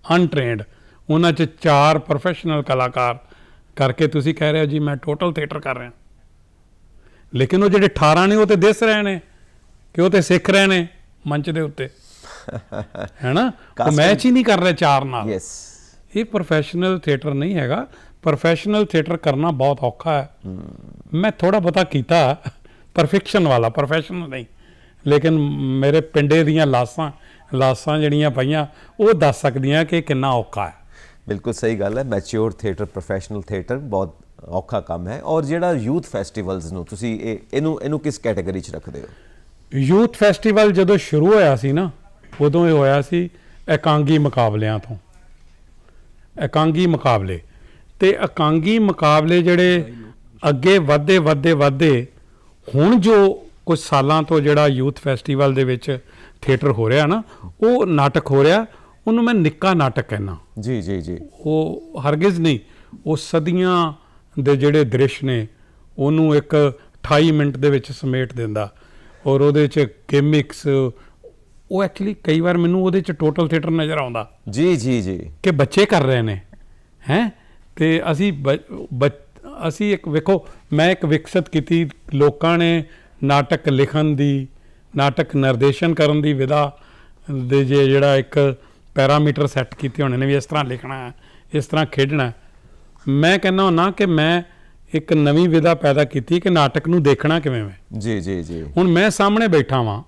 ਅਨਟ੍ਰੇਨਡ, ਉਹਨਾਂ 'ਚ 4 ਪ੍ਰੋਫੈਸ਼ਨਲ ਕਲਾਕਾਰ ਕਰਕੇ ਤੁਸੀਂ ਕਹਿ ਰਹੇ ਹੋ ਜੀ ਮੈਂ ਟੋਟਲ ਥੀਏਟਰ ਕਰ ਰਿਹਾ। ਲੇਕਿਨ ਉਹ ਜਿਹੜੇ 18 ਨੇ ਉਹ ਤੇ ਦਿਸ ਰਹੇ ਨੇ ਕਿ ਉਹ ਤੇ ਸਿੱਖ ਰਹੇ ਨੇ ਮੰਚ ਦੇ ਉੱਤੇ, ਹੈ ਨਾ। ਉਹ ਮੈਚ ਹੀ ਨਹੀਂ ਕਰ ਰਹੇ 4 ਨਾਲ। ਯੈਸ, ਇਹ ਪ੍ਰੋਫੈਸ਼ਨਲ ਥੀਏਟਰ ਨਹੀਂ ਹੈਗਾ। ਪ੍ਰੋਫੈਸ਼ਨਲ ਥੀਏਟਰ ਕਰਨਾ ਬਹੁਤ ਔਖਾ ਹੈ। ਮੈਂ ਥੋੜਾ ਬਹੁਤਾ ਕੀਤਾ ਪਰਫੈਕਸ਼ਨ ਵਾਲਾ, ਪ੍ਰੋਫੈਸ਼ਨਲ ਨਹੀਂ। ਲੇਕਿਨ ਮੇਰੇ ਪਿੰਡੇ ਦੀਆਂ ਲਾਸਾਂ ਜਿਹੜੀਆਂ ਪਈਆਂ ਉਹ ਦੱਸ ਸਕਦੀਆਂ ਕਿ ਕਿੰਨਾ ਔਖਾ ਹੈ। ਬਿਲਕੁਲ ਸਹੀ ਗੱਲ ਹੈ। ਮੈਚਿਓਰ ਥੀਏਟਰ, ਪ੍ਰੋਫੈਸ਼ਨਲ ਥੀਏਟਰ ਬਹੁਤ ਔਖਾ ਕੰਮ ਹੈ। ਔਰ ਜਿਹੜਾ ਯੂਥ ਫੈਸਟੀਵਲਸ ਨੂੰ ਤੁਸੀਂ ਇਹਨੂੰ ਕਿਸ ਕੈਟਾਗਰੀ 'ਚ ਰੱਖਦੇ ਹੋ? ਯੂਥ ਫੈਸਟੀਵਲ ਜਦੋਂ ਸ਼ੁਰੂ ਹੋਇਆ ਸੀ ਨਾ, ਉਦੋਂ ਇਹ ਹੋਇਆ ਸੀ ਇਕਾਂਗੀ ਮੁਕਾਬਲਿਆਂ ਤੋਂ। ਇਕਾਂਗੀ ਮੁਕਾਬਲੇ ਤੇ ਇਕਾਂਗੀ ਮੁਕਾਬਲੇ ਜਿਹੜੇ ਅੱਗੇ ਵੱਧਦੇ ਹੁਣ ਜੋ ਕੁਝ ਸਾਲਾਂ ਤੋਂ ਜਿਹੜਾ ਯੂਥ ਫੈਸਟੀਵਲ ਦੇ ਵਿੱਚ ਥੀਏਟਰ ਹੋ ਰਿਹਾ ਨਾ, ਉਹ ਨਾਟਕ ਹੋ ਰਿਹਾ, ਉਹਨੂੰ ਮੈਂ ਨਿੱਕਾ ਨਾਟਕ ਕਹਿਣਾ। ਜੀ ਜੀ ਜੀ। ਉਹ ਹਰਗਿਜ਼ ਨਹੀਂ, ਉਹ ਸਦੀਆਂ ਦੇ ਜਿਹੜੇ ਦ੍ਰਿਸ਼ ਨੇ ਉਹਨੂੰ ਇੱਕ 28 ਮਿੰਟ ਦੇ ਵਿੱਚ ਸਮੇਟ ਦਿੰਦਾ ਔਰ ਉਹਦੇ 'ਚ ਗਿਮਿਕਸ, ਉਹ ਐਕਚੁਅਲੀ ਕਈ ਵਾਰ ਮੈਨੂੰ ਉਹਦੇ 'ਚ ਟੋਟਲ ਥੀਏਟਰ ਨਜ਼ਰ ਆਉਂਦਾ। ਜੀ ਜੀ ਜੀ, ਕਿ ਬੱਚੇ ਕਰ ਰਹੇ ਨੇ ਹੈਂ। ਤੇ ਅਸੀਂ ਇੱਕ ਵੇਖੋ, ਮੈਂ ਇੱਕ ਵਿਕਸਿਤ ਕੀਤੀ, ਲੋਕਾਂ ਨੇ ਨਾਟਕ ਲਿਖਣ ਦੀ, ਨਾਟਕ ਨਿਰਦੇਸ਼ਨ ਕਰਨ ਦੀ ਵਿਧਾ ਦੇ ਜਿਹੜਾ ਇੱਕ ਪੈਰਾਮੀਟਰ ਸੈੱਟ ਕੀਤੇ ਹੋਣੇ ਨੇ ਵੀ ਇਸ ਤਰ੍ਹਾਂ ਲਿਖਣਾ ਹੈ, ਇਸ ਤਰ੍ਹਾਂ ਖੇਡਣਾ। ਮੈਂ ਕਹਿੰਦਾ ਹੁੰਦਾ ਕਿ ਮੈਂ ਇੱਕ ਨਵੀਂ ਵਿਧਾ ਪੈਦਾ ਕੀਤੀ ਕਿ ਨਾਟਕ ਨੂੰ ਦੇਖਣਾ ਕਿਵੇਂ ਹੈ। ਜੀ ਜੀ ਜੀ। ਹੁਣ ਮੈਂ ਸਾਹਮਣੇ ਬੈਠਾ ਵਾਂ,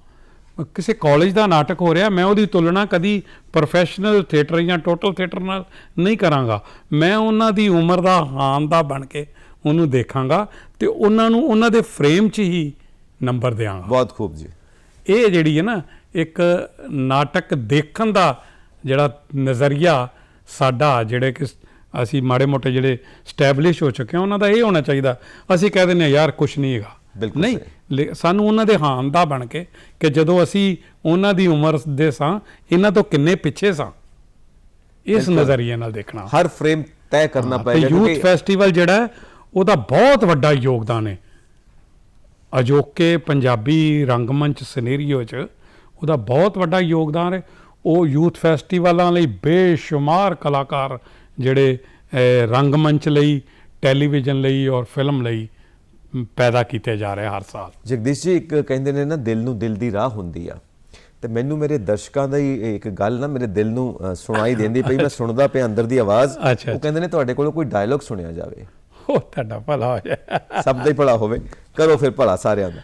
ਕਿਸੇ ਕਾਲਜ ਦਾ ਨਾਟਕ ਹੋ ਰਿਹਾ, ਮੈਂ ਉਹਦੀ ਤੁਲਨਾ ਕਦੀ ਪ੍ਰੋਫੈਸ਼ਨਲ ਥੀਏਟਰ ਜਾਂ ਟੋਟਲ ਥੀਏਟਰ ਨਾਲ ਨਹੀਂ ਕਰਾਂਗਾ। ਮੈਂ ਉਹਨਾਂ ਦੀ ਉਮਰ ਦਾ ਹਾਨ ਦਾ ਬਣ ਕੇ ਉਹਨੂੰ ਦੇਖਾਂਗਾ ਤੇ ਉਹਨਾਂ ਨੂੰ ਉਹਨਾਂ ਦੇ ਫਰੇਮ 'ਚ ਹੀ ਨੰਬਰ ਦਿਆਂਗਾ। ਬਹੁਤ ਖੂਬ ਜੀ। ਇਹ ਜਿਹੜੀ ਹੈ ਨਾ ਇੱਕ ਨਾਟਕ ਦੇਖਣ ਦਾ ਜਿਹੜਾ ਨਜ਼ਰੀਆ ਸਾਡਾ, ਜਿਹੜੇ ਕਿ ਅਸੀਂ ਮਾੜੇ ਮੋਟੇ ਜਿਹੜੇ ਸਟੈਬਲਿਸ਼ ਹੋ ਚੁੱਕੇ ਹਾਂ, ਉਹਨਾਂ ਦਾ ਇਹ ਹੋਣਾ ਚਾਹੀਦਾ। ਅਸੀਂ ਕਹਿ ਦਿੰਦੇ ਹਾਂ ਯਾਰ ਕੁਛ ਨਹੀਂ ਹੈਗਾ, ਨਹੀਂ, ਸਾਨੂੰ ਉਹਨਾਂ ਦੇ ਹਾਨ ਦਾ ਬਣ ਕੇ ਕਿ ਜਦੋਂ ਅਸੀਂ ਉਹਨਾਂ ਦੀ ਉਮਰ ਦੇ ਸਾਂ, ਇਹਨਾਂ ਤੋਂ ਕਿੰਨੇ ਪਿੱਛੇ ਸਾਂ, ਇਸ ਨਜ਼ਰੀਏ ਨਾਲ ਦੇਖਣਾ। ਹਰ ਫਰੇਮ ਤੈਅ ਕਰਨਾ ਪਏਗਾ। ਯੂਥ ਫੈਸਟੀਵਲ ਜਿਹੜਾ ਉਹਦਾ ਬਹੁਤ ਵੱਡਾ ਯੋਗਦਾਨ ਹੈ। ਅਜੋਕੇ ਪੰਜਾਬੀ ਰੰਗਮੰਚ ਸਿਨੈਰੀਓ 'ਚ ਉਹਦਾ ਬਹੁਤ ਵੱਡਾ ਯੋਗਦਾਨ ਹੈ। ਉਹ ਯੂਥ ਫੈਸਟੀਵਲਾਂ ਲਈ ਬੇਸ਼ੁਮਾਰ ਕਲਾਕਾਰ ਜਿਹੜੇ ਰੰਗਮੰਚ ਲਈ, ਟੈਲੀਵਿਜ਼ਨ ਲਈ ਔਰ ਫਿਲਮ ਲਈ ਪੈਦਾ ਕੀਤੇ ਜਾ ਰਹੇ ਹਰ ਸਾਲ। ਜਗਦੀਸ਼ ਜੀ, ਇੱਕ ਕਹਿੰਦੇ ਨੇ ਨਾ, ਦਿਲ ਨੂੰ ਦਿਲ ਦੀ ਰਾਹ ਹੁੰਦੀ ਆ, ਤੇ ਮੈਨੂੰ ਮੇਰੇ ਦਰਸ਼ਕਾਂ ਦਾ ਹੀ ਇੱਕ ਗੱਲ ਨਾ ਮੇਰੇ ਦਿਲ ਨੂੰ ਸੁਣਾਈ ਦਿੰਦੀ ਪਈ, ਮੈਂ ਸੁਣਦਾ ਪਿਆ ਅੰਦਰ ਦੀ ਆਵਾਜ਼। ਅੱਛਾ। ਉਹ ਕਹਿੰਦੇ ਨੇ ਤੁਹਾਡੇ ਕੋਲੋਂ ਕੋਈ ਡਾਇਲੌਗ ਸੁਣਿਆ ਜਾਵੇ। ਉਹ ਤੁਹਾਡਾ ਭਲਾ ਹੋ ਜਾਏ। ਸਭ ਦਾ ਹੀ ਭਲਾ ਹੋਵੇ, ਕਰੋ ਫਿਰ ਭਲਾ ਸਾਰਿਆਂ ਦਾ।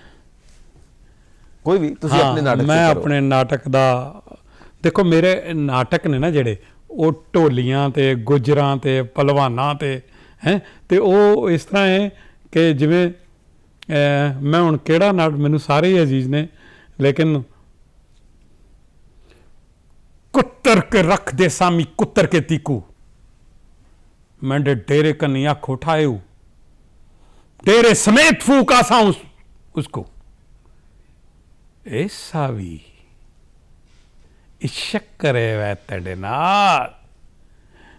ਕੋਈ ਵੀ ਤੁਸੀਂ ਆਪਣੇ ਨਾਟਕ 'ਚ ਮੈਂ ਕਰੋ। ਆਪਣੇ ਨਾਟਕ ਦਾ ਦੇਖੋ, ਮੇਰੇ ਨਾਟਕ ਨੇ ਨਾ ਜਿਹੜੇ, ਉਹ ਢੋਲੀਆਂ ਤੇ ਗੁੱਜਰਾਂ ਤੇ ਪਹਿਲਵਾਨਾਂ ਤੇ ਹੈ, ਤੇ ਉਹ ਇਸ ਤਰ੍ਹਾਂ ਹੈ ਕਿ ਜਿਵੇਂ ਮੈਂ ਹੁਣ ਕਿਹੜਾ ਨਾਟਕ, ਮੈਨੂੰ ਸਾਰੇ ਹੀ ਅਜ਼ੀਜ਼ ਨੇ, ਲੇਕਿਨ ਕੁੱਤਰ ਕੇ ਰੱਖ ਦੇ ਸਾਮੀ ਕੁੱਤਰ ਕੇ तीकू, मैंने डेरे कन्नी आँख उठाए, डेरे समेत फूका सा उसको, ऐसा भी इशक करे वै तेरे नाल,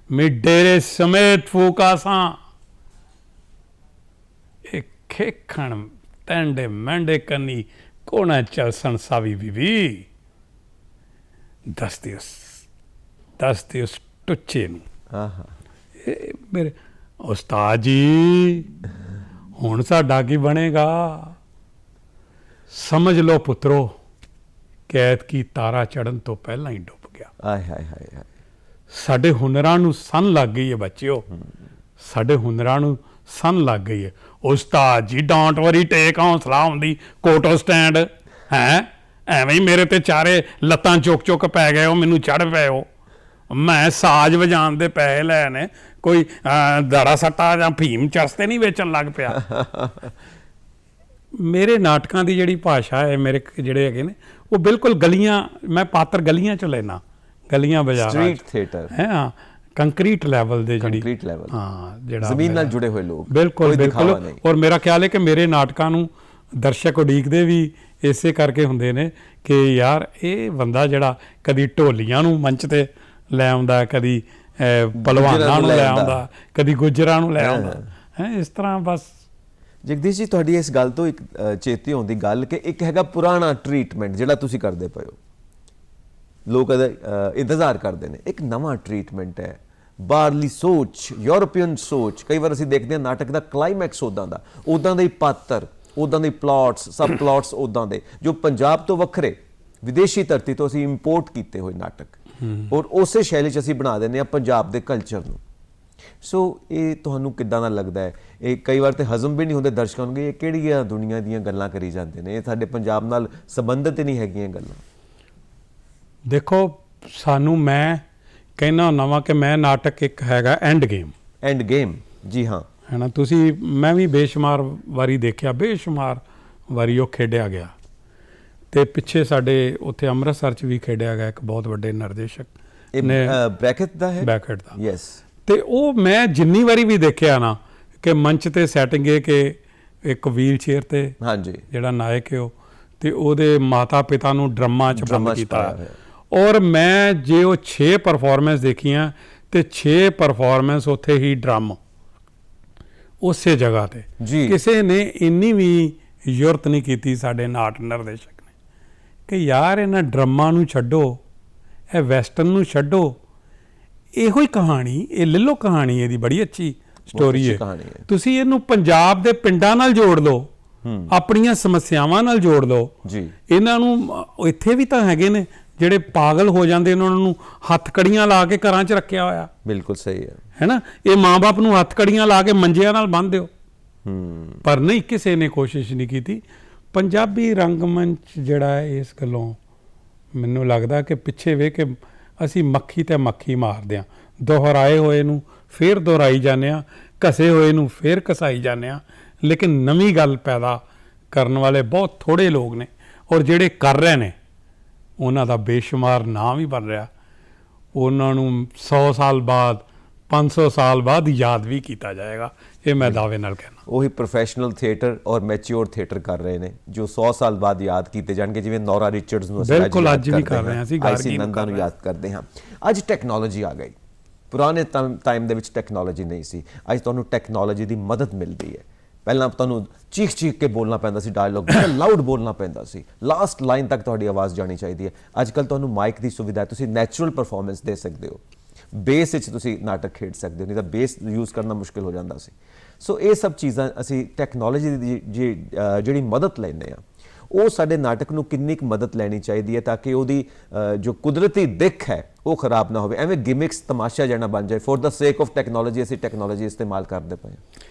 मैं डेरे समेत फूका सा, एक खेखण तेंडे मैंडे कन्नी कोना चलसन सावी बीवी, दस दिवस टुच्चे नूं। ਆਹਾ। ਮੇਰੇ ਉਸਤਾਦ ਜੀ, ਹੁਣ ਸਾਡਾ ਕੀ ਬਣੇਗਾ? ਸਮਝ ਲਓ ਪੁੱਤਰੋ, ਕੈਦ ਕੀ ਤਾਰਾ ਚੜਨ ਤੋਂ ਪਹਿਲਾਂ ਹੀ ਡੁੱਬ ਗਿਆ। ਆਏ ਹਾਏ ਹਾਏ ਹਾਏ। ਸਾਡੇ ਹੁਨਰਾਂ ਨੂੰ ਸੰਨ ਲੱਗ ਗਈ ਹੈ ਬੱਚਿਓ, ਸਾਡੇ ਹੁਨਰਾਂ ਨੂੰ ਸੰਨ ਲੱਗ ਗਈ ਹੈ। ਉਸਤਾਦ ਜੀ, ਡੋਂਟ ਵਰੀ, ਟੇਕ ਹੌਸਲਾ ਹੁੰਦੀ, ਕੋਟੋ ਸਟੈਂਡ ਹੈ। ਐਵੇਂ ਹੀ ਮੇਰੇ ਤੇ ਚਾਰੇ ਲੱਤਾਂ ਚੁੱਕ ਪੈ ਗਏ ਹੋ, ਮੈਨੂੰ ਚੜ ਪਏ ਹੋ। ਮੈਂ ਸਾਜ਼ ਵਜਾਉਣ ਦੇ ਪੈਸੇ ਲੈ ਨੇ, ਕੋਈ ਦਾੜਾ ਸੱਟਾ ਜਾਂ ਫੀਮ ਚਰਸ ਨਹੀਂ ਵੇਚਣ ਲੱਗ ਪਿਆ। ਮੇਰੇ ਨਾਟਕਾਂ ਦੀ ਜਿਹੜੀ ਭਾਸ਼ਾ ਹੈ, ਮੇਰੇ ਜਿਹੜੇ ਹੈਗੇ ਨੇ, ਉਹ ਬਿਲਕੁਲ ਗਲੀਆਂ, ਮੈਂ ਪਾਤਰ ਗਲੀਆਂ 'ਚੋਂ ਲੈਣਾ, ਗਲੀਆਂ ਬਾਜ਼ਾਰਾਂ, ਸਟਰੀਟ ਥੀਏਟਰ ਹੈ। ਹਾਂ, ਕੰਕਰੀਟ ਲੈਵਲ ਦੇ, ਜਿਹੜੀ ਕੰਕਰੀਟ ਲੈਵਲ, ਹਾਂ, ਜਿਹੜਾ ਜ਼ਮੀਨ ਨਾਲ ਜੁੜੇ ਹੋਏ ਲੋਕ, ਬਿਲਕੁਲ ਬਿਲਕੁਲ। ਔਰ ਮੇਰਾ ਖਿਆਲ ਹੈ ਕਿ ਮੇਰੇ ਨਾਟਕਾਂ ਨੂੰ ਦਰਸ਼ਕ ਉਡੀਕਦੇ ਵੀ ਇਸੇ ਕਰਕੇ ਹੁੰਦੇ ਨੇ ਕਿ ਯਾਰ ਇਹ ਬੰਦਾ ਜਿਹੜਾ ਕਦੀ ਢੋਲੀਆਂ ਨੂੰ ਮੰਚ ਤੇ ਲੈ ਆਉਂਦਾ, ਕਦੀ ਪਹਿਲਵਾਨਾਂ ਨੂੰ ਲੈ ਆਉਂਦਾ, ਕਦੀ ਗੁੱਜਰਾਂ ਨੂੰ ਲੈ ਆਉਂਦਾ ਹੈ, ਇਸ ਤਰ੍ਹਾਂ ਬਸ। ਜਗਦੀਸ਼ ਜੀ, ਤੁਹਾਡੀ ਇਸ ਗੱਲ ਤੋਂ ਇੱਕ ਚੇਤੇ ਆਉਂਦੀ ਗੱਲ ਕਿ ਇੱਕ ਹੈਗਾ ਪੁਰਾਣਾ ਟ੍ਰੀਟਮੈਂਟ ਜਿਹੜਾ ਤੁਸੀਂ ਕਰਦੇ ਪਏ ਹੋ, ਲੋਕ ਇੰਤਜ਼ਾਰ ਕਰਦੇ ਨੇ। ਇੱਕ ਨਵਾਂ ਟ੍ਰੀਟਮੈਂਟ ਹੈ, ਬਾਹਰਲੀ ਸੋਚ, ਯੂਰਪੀਅਨ ਸੋਚ। ਕਈ ਵਾਰ ਅਸੀਂ ਦੇਖਦੇ ਹਾਂ ਨਾਟਕ ਦਾ ਕਲਾਈਮੈਕਸ ਉੱਦਾਂ ਦੇ ਹੀ ਪਾਤਰ, ਉੱਦਾਂ ਦੇ ਪਲਾਟਸ, ਸਬ ਪਲਾਟਸ ਉੱਦਾਂ ਦੇ, ਜੋ ਪੰਜਾਬ ਤੋਂ ਵੱਖਰੇ ਵਿਦੇਸ਼ੀ ਧਰਤੀ ਤੋਂ ਅਸੀਂ ਇੰਪੋਰਟ ਕੀਤੇ ਹੋਏ ਨਾਟਕ, ਔਰ ਉਸੇ ਸ਼ੈਲੀ 'ਚ ਅਸੀਂ ਬਣਾ ਦਿੰਦੇ ਹਾਂ ਪੰਜਾਬ ਦੇ ਕਲਚਰ ਨੂੰ। ਸੋ ਇਹ ਤੁਹਾਨੂੰ ਕਿੱਦਾਂ ਦਾ ਲੱਗਦਾ ਹੈ? ਇਹ ਕਈ ਵਾਰ ਤੇ ਹਜ਼ਮ ਵੀ ਨਹੀਂ ਹੁੰਦੇ ਦਰਸ਼ਕਾਂ ਨੂੰ, ਇਹ ਕਿਹੜੀਆਂ ਦੁਨੀਆ ਦੀਆਂ ਗੱਲਾਂ ਕਰੀ ਜਾਂਦੇ ਨੇ, ਇਹ ਸਾਡੇ ਪੰਜਾਬ ਨਾਲ ਸੰਬੰਧਿਤ ਹੀ ਨਹੀਂ ਹੈਗੀਆਂ ਗੱਲਾਂ। ਦੇਖੋ, ਸਾਨੂੰ, ਮੈਂ ਕਹਿਣਾ ਹੁੰਦਾ ਵਾਂ ਕਿ ਮੈਂ ਨਾਟਕ ਇੱਕ ਹੈਗਾ ਐਂਡ ਗੇਮ। ਜੀ ਹਾਂ, ਹੈ ਨਾ। ਤੁਸੀਂ, ਮੈਂ ਵੀ ਬੇਸ਼ੁਮਾਰ ਵਾਰੀ ਦੇਖਿਆ, ਬੇਸ਼ੁਮਾਰ ਵਾਰੀ ਉਹ ਖੇਡਿਆ ਗਿਆ, ਤੇ ਪਿੱਛੇ ਸਾਡੇ ਉੱਥੇ ਅੰਮ੍ਰਿਤਸਰ 'ਚ ਵੀ ਖੇਡਿਆ ਗਿਆ ਇੱਕ ਬਹੁਤ ਵੱਡੇ ਨਿਰਦੇਸ਼ਕ ਨੇ, ਬ੍ਰੈਕਟ ਦਾ ਹੈ, ਬੈਕਟ ਦਾ। ਯੈਸ। ਤੇ ਉਹ ਮੈਂ ਜਿੰਨੀ ਵਾਰੀ ਵੀ ਦੇਖਿਆ ਨਾ, ਕਿ ਮੰਚ ਤੇ ਸੈਟਿੰਗ ਹੈ ਕਿ ਇੱਕ ਵੀਲ ਚੇਅਰ ਤੇ, ਹਾਂਜੀ, ਜਿਹੜਾ ਨਾਇਕ ਹੈ ਉਹ, ਤੇ ਉਹਦੇ ਮਾਤਾ ਪਿਤਾ ਨੂੰ ਡਰਮਾਂ 'ਚ ਬੰਦ ਕੀਤਾ। ਔਰ ਮੈਂ ਜੇ ਉਹ 6 ਪਰਫਾਰਮੈਂਸ ਦੇਖੀਆਂ, ਤੇ 6 ਪਰਫਾਰਮੈਂਸ ਉੱਥੇ ਹੀ ਡਰਮ, ਉਸੇ ਜਗ੍ਹਾ ਤੇ। ਕਿਸੇ ਨੇ ਇੰਨੀ ਵੀ ਜ਼ਰੂਰਤ ਨਹੀਂ ਕੀਤੀ, ਸਾਡੇ ਨਾਟ ਨਿਰਦੇਸ਼ਕ ਨੇ, ਕਿ ਯਾਰ ਇਹਨਾਂ ਡਰਮਾਂ ਨੂੰ ਛੱਡੋ, ਇਹ ਵੈਸਟਰਨ ਨੂੰ ਛੱਡੋ, ਇਹੋ ਹੀ ਕਹਾਣੀ, ਇਹ ਲੈ ਲਓ ਕਹਾਣੀ, ਇਹਦੀ ਬੜੀ ਅੱਛੀ ਸਟੋਰੀ ਹੈ, ਤੁਸੀਂ ਇਹਨੂੰ ਪੰਜਾਬ ਦੇ ਪਿੰਡਾਂ ਨਾਲ ਜੋੜ ਲਓ, ਆਪਣੀਆਂ ਸਮੱਸਿਆਵਾਂ ਨਾਲ ਜੋੜ ਲਓ ਜੀ। ਇਹਨਾਂ ਨੂੰ ਇੱਥੇ ਵੀ ਤਾਂ ਹੈਗੇ ਨੇ ਜਿਹੜੇ ਪਾਗਲ ਹੋ ਜਾਂਦੇ ਨੇ, ਉਹਨਾਂ ਨੂੰ ਹੱਥਕੜੀਆਂ ਲਾ ਕੇ ਘਰਾਂ 'ਚ ਰੱਖਿਆ ਹੋਇਆ। ਬਿਲਕੁਲ ਸਹੀ ਹੈ ਨਾ। ਇਹ ਮਾਂ-ਬਾਪ ਨੂੰ ਹੱਥਕੜੀਆਂ ਲਾ ਕੇ ਮੰਜਿਆਂ ਨਾਲ ਬੰਨ੍ਹ ਦਿਓ, ਪਰ ਨਹੀਂ, ਕਿਸੇ ਨੇ ਕੋਸ਼ਿਸ਼ ਨਹੀਂ ਕੀਤੀ। ਪੰਜਾਬੀ ਰੰਗਮੰਚ ਜਿਹੜਾ ਹੈ, ਇਸ ਗੱਲੋਂ ਮੈਨੂੰ ਲੱਗਦਾ ਕਿ ਪਿੱਛੇ ਵੇਖ ਕੇ ਅਸੀਂ ਮੱਖੀ ਤੇ ਮੱਖੀ ਮਾਰਦੇ ਹਾਂ, ਦੁਹਰਾਏ ਹੋਏ ਨੂੰ ਫੇਰ ਦੁਹਰਾਈ ਜਾਂਦੇ ਹਾਂ, ਘਸੇ ਹੋਏ ਨੂੰ ਫੇਰ ਘਸਾਈ ਜਾਂਦੇ ਹਾਂ, ਲੇਕਿਨ ਨਵੀਂ ਗੱਲ ਪੈਦਾ ਕਰਨ ਵਾਲੇ ਬਹੁਤ ਥੋੜ੍ਹੇ ਲੋਕ ਨੇ, ਔਰ ਜਿਹੜੇ ਕਰ ਰਹੇ ਨੇ ਉਹਨਾਂ ਦਾ ਬੇਸ਼ੁਮਾਰ ਨਾਮ ਹੀ ਬਣ ਰਿਹਾ। ਉਹਨਾਂ ਨੂੰ 100 ਸਾਲ ਬਾਅਦ, 500 ਸਾਲ ਬਾਅਦ ਯਾਦ ਵੀ ਕੀਤਾ ਜਾਏਗਾ, ਇਹ ਮੈਂ ਦਾਅਵੇ ਨਾਲ ਕਹਿਣਾ। ਉਹੀ ਪ੍ਰੋਫੈਸ਼ਨਲ ਥੀਏਟਰ ਔਰ ਮੈਚਿਓਰ ਥੀਏਟਰ ਕਰ ਰਹੇ ਨੇ, ਜੋ 100 ਸਾਲ ਬਾਅਦ ਯਾਦ ਕੀਤੇ ਜਾਣਗੇ, ਜਿਵੇਂ ਨੌਰਾ ਰਿਚਰਡਸ ਨੂੰ ਅਸੀਂ ਬਿਲਕੁਲ ਅੱਜ ਵੀ ਕਰ ਰਹੇ ਹਾਂ, ਅਸੀਂ ਆਈਸੀ ਨੰਦਾ ਨੂੰ ਯਾਦ ਕਰਦੇ ਹਾਂ। ਅੱਜ ਟੈਕਨੋਲੋਜੀ ਆ ਗਈ, ਪੁਰਾਣੇ ਟਾਈਮ ਦੇ ਵਿੱਚ ਟੈਕਨੋਲੋਜੀ ਨਹੀਂ ਸੀ, ਅੱਜ ਤੁਹਾਨੂੰ ਟੈਕਨੋਲੋਜੀ ਦੀ ਮਦਦ ਮਿਲਦੀ ਹੈ। ਪਹਿਲਾਂ ਤੁਹਾਨੂੰ ਚੀਖ ਕੇ ਬੋਲਣਾ ਪੈਂਦਾ ਸੀ, ਡਾਇਲੌਗ ਬੜਾ ਲਾਊਡ ਬੋਲਣਾ ਪੈਂਦਾ ਸੀ, ਲਾਸਟ ਲਾਈਨ ਤੱਕ ਤੁਹਾਡੀ ਆਵਾਜ਼ ਜਾਣੀ ਚਾਹੀਦੀ ਹੈ। ਅੱਜ ਕੱਲ੍ਹ ਤੁਹਾਨੂੰ ਮਾਈਕ ਦੀ ਸੁਵਿਧਾ ਹੈ, ਤੁਸੀਂ ਨੈਚੁਰਲ ਪਰਫਾਰਮੈਂਸ ਦੇ ਸਕਦੇ ਹੋ, ਬੇਸ ਵਿੱਚ ਤੁਸੀਂ ਨਾਟਕ ਖੇਡ ਸਕਦੇ ਹੋ, ਨਹੀਂ ਤਾਂ ਬੇਸ ਯੂਜ਼ ਕਰਨਾ ਮੁਸ਼ਕਿਲ ਹੋ ਜਾਂਦਾ ਸੀ। ਸੋ ਇਹ ਸਭ ਚੀਜ਼ਾਂ ਅਸੀਂ ਟੈਕਨੋਲੋਜੀ ਦੀ ਜਿਹੜੀ ਮਦਦ ਲੈਂਦੇ ਹਾਂ, ਉਹ ਸਾਡੇ ਨਾਟਕ ਨੂੰ ਕਿੰਨੀ ਕੁ ਮਦਦ ਲੈਣੀ ਚਾਹੀਦੀ ਹੈ ਤਾਂ ਕਿ ਉਹਦੀ ਜੋ ਕੁਦਰਤੀ ਦਿੱਖ ਹੈ ਉਹ ਖਰਾਬ ਨਾ ਹੋਵੇ। ਐਵੇਂ ਗਿਮਿਕਸ ਤਮਾਸ਼ਾ ਜਿਹੜਾ ਬਣ ਜਾਏ, ਫॉर द ਸੇਕ ਆਫ ਟੈਕਨੋਲੋਜੀ ਅਸੀਂ ਟੈਕਨੋਲੋਜੀ ਇਸਤੇਮਾਲ ਕਰਦੇ ਪਏ ਹਾਂ।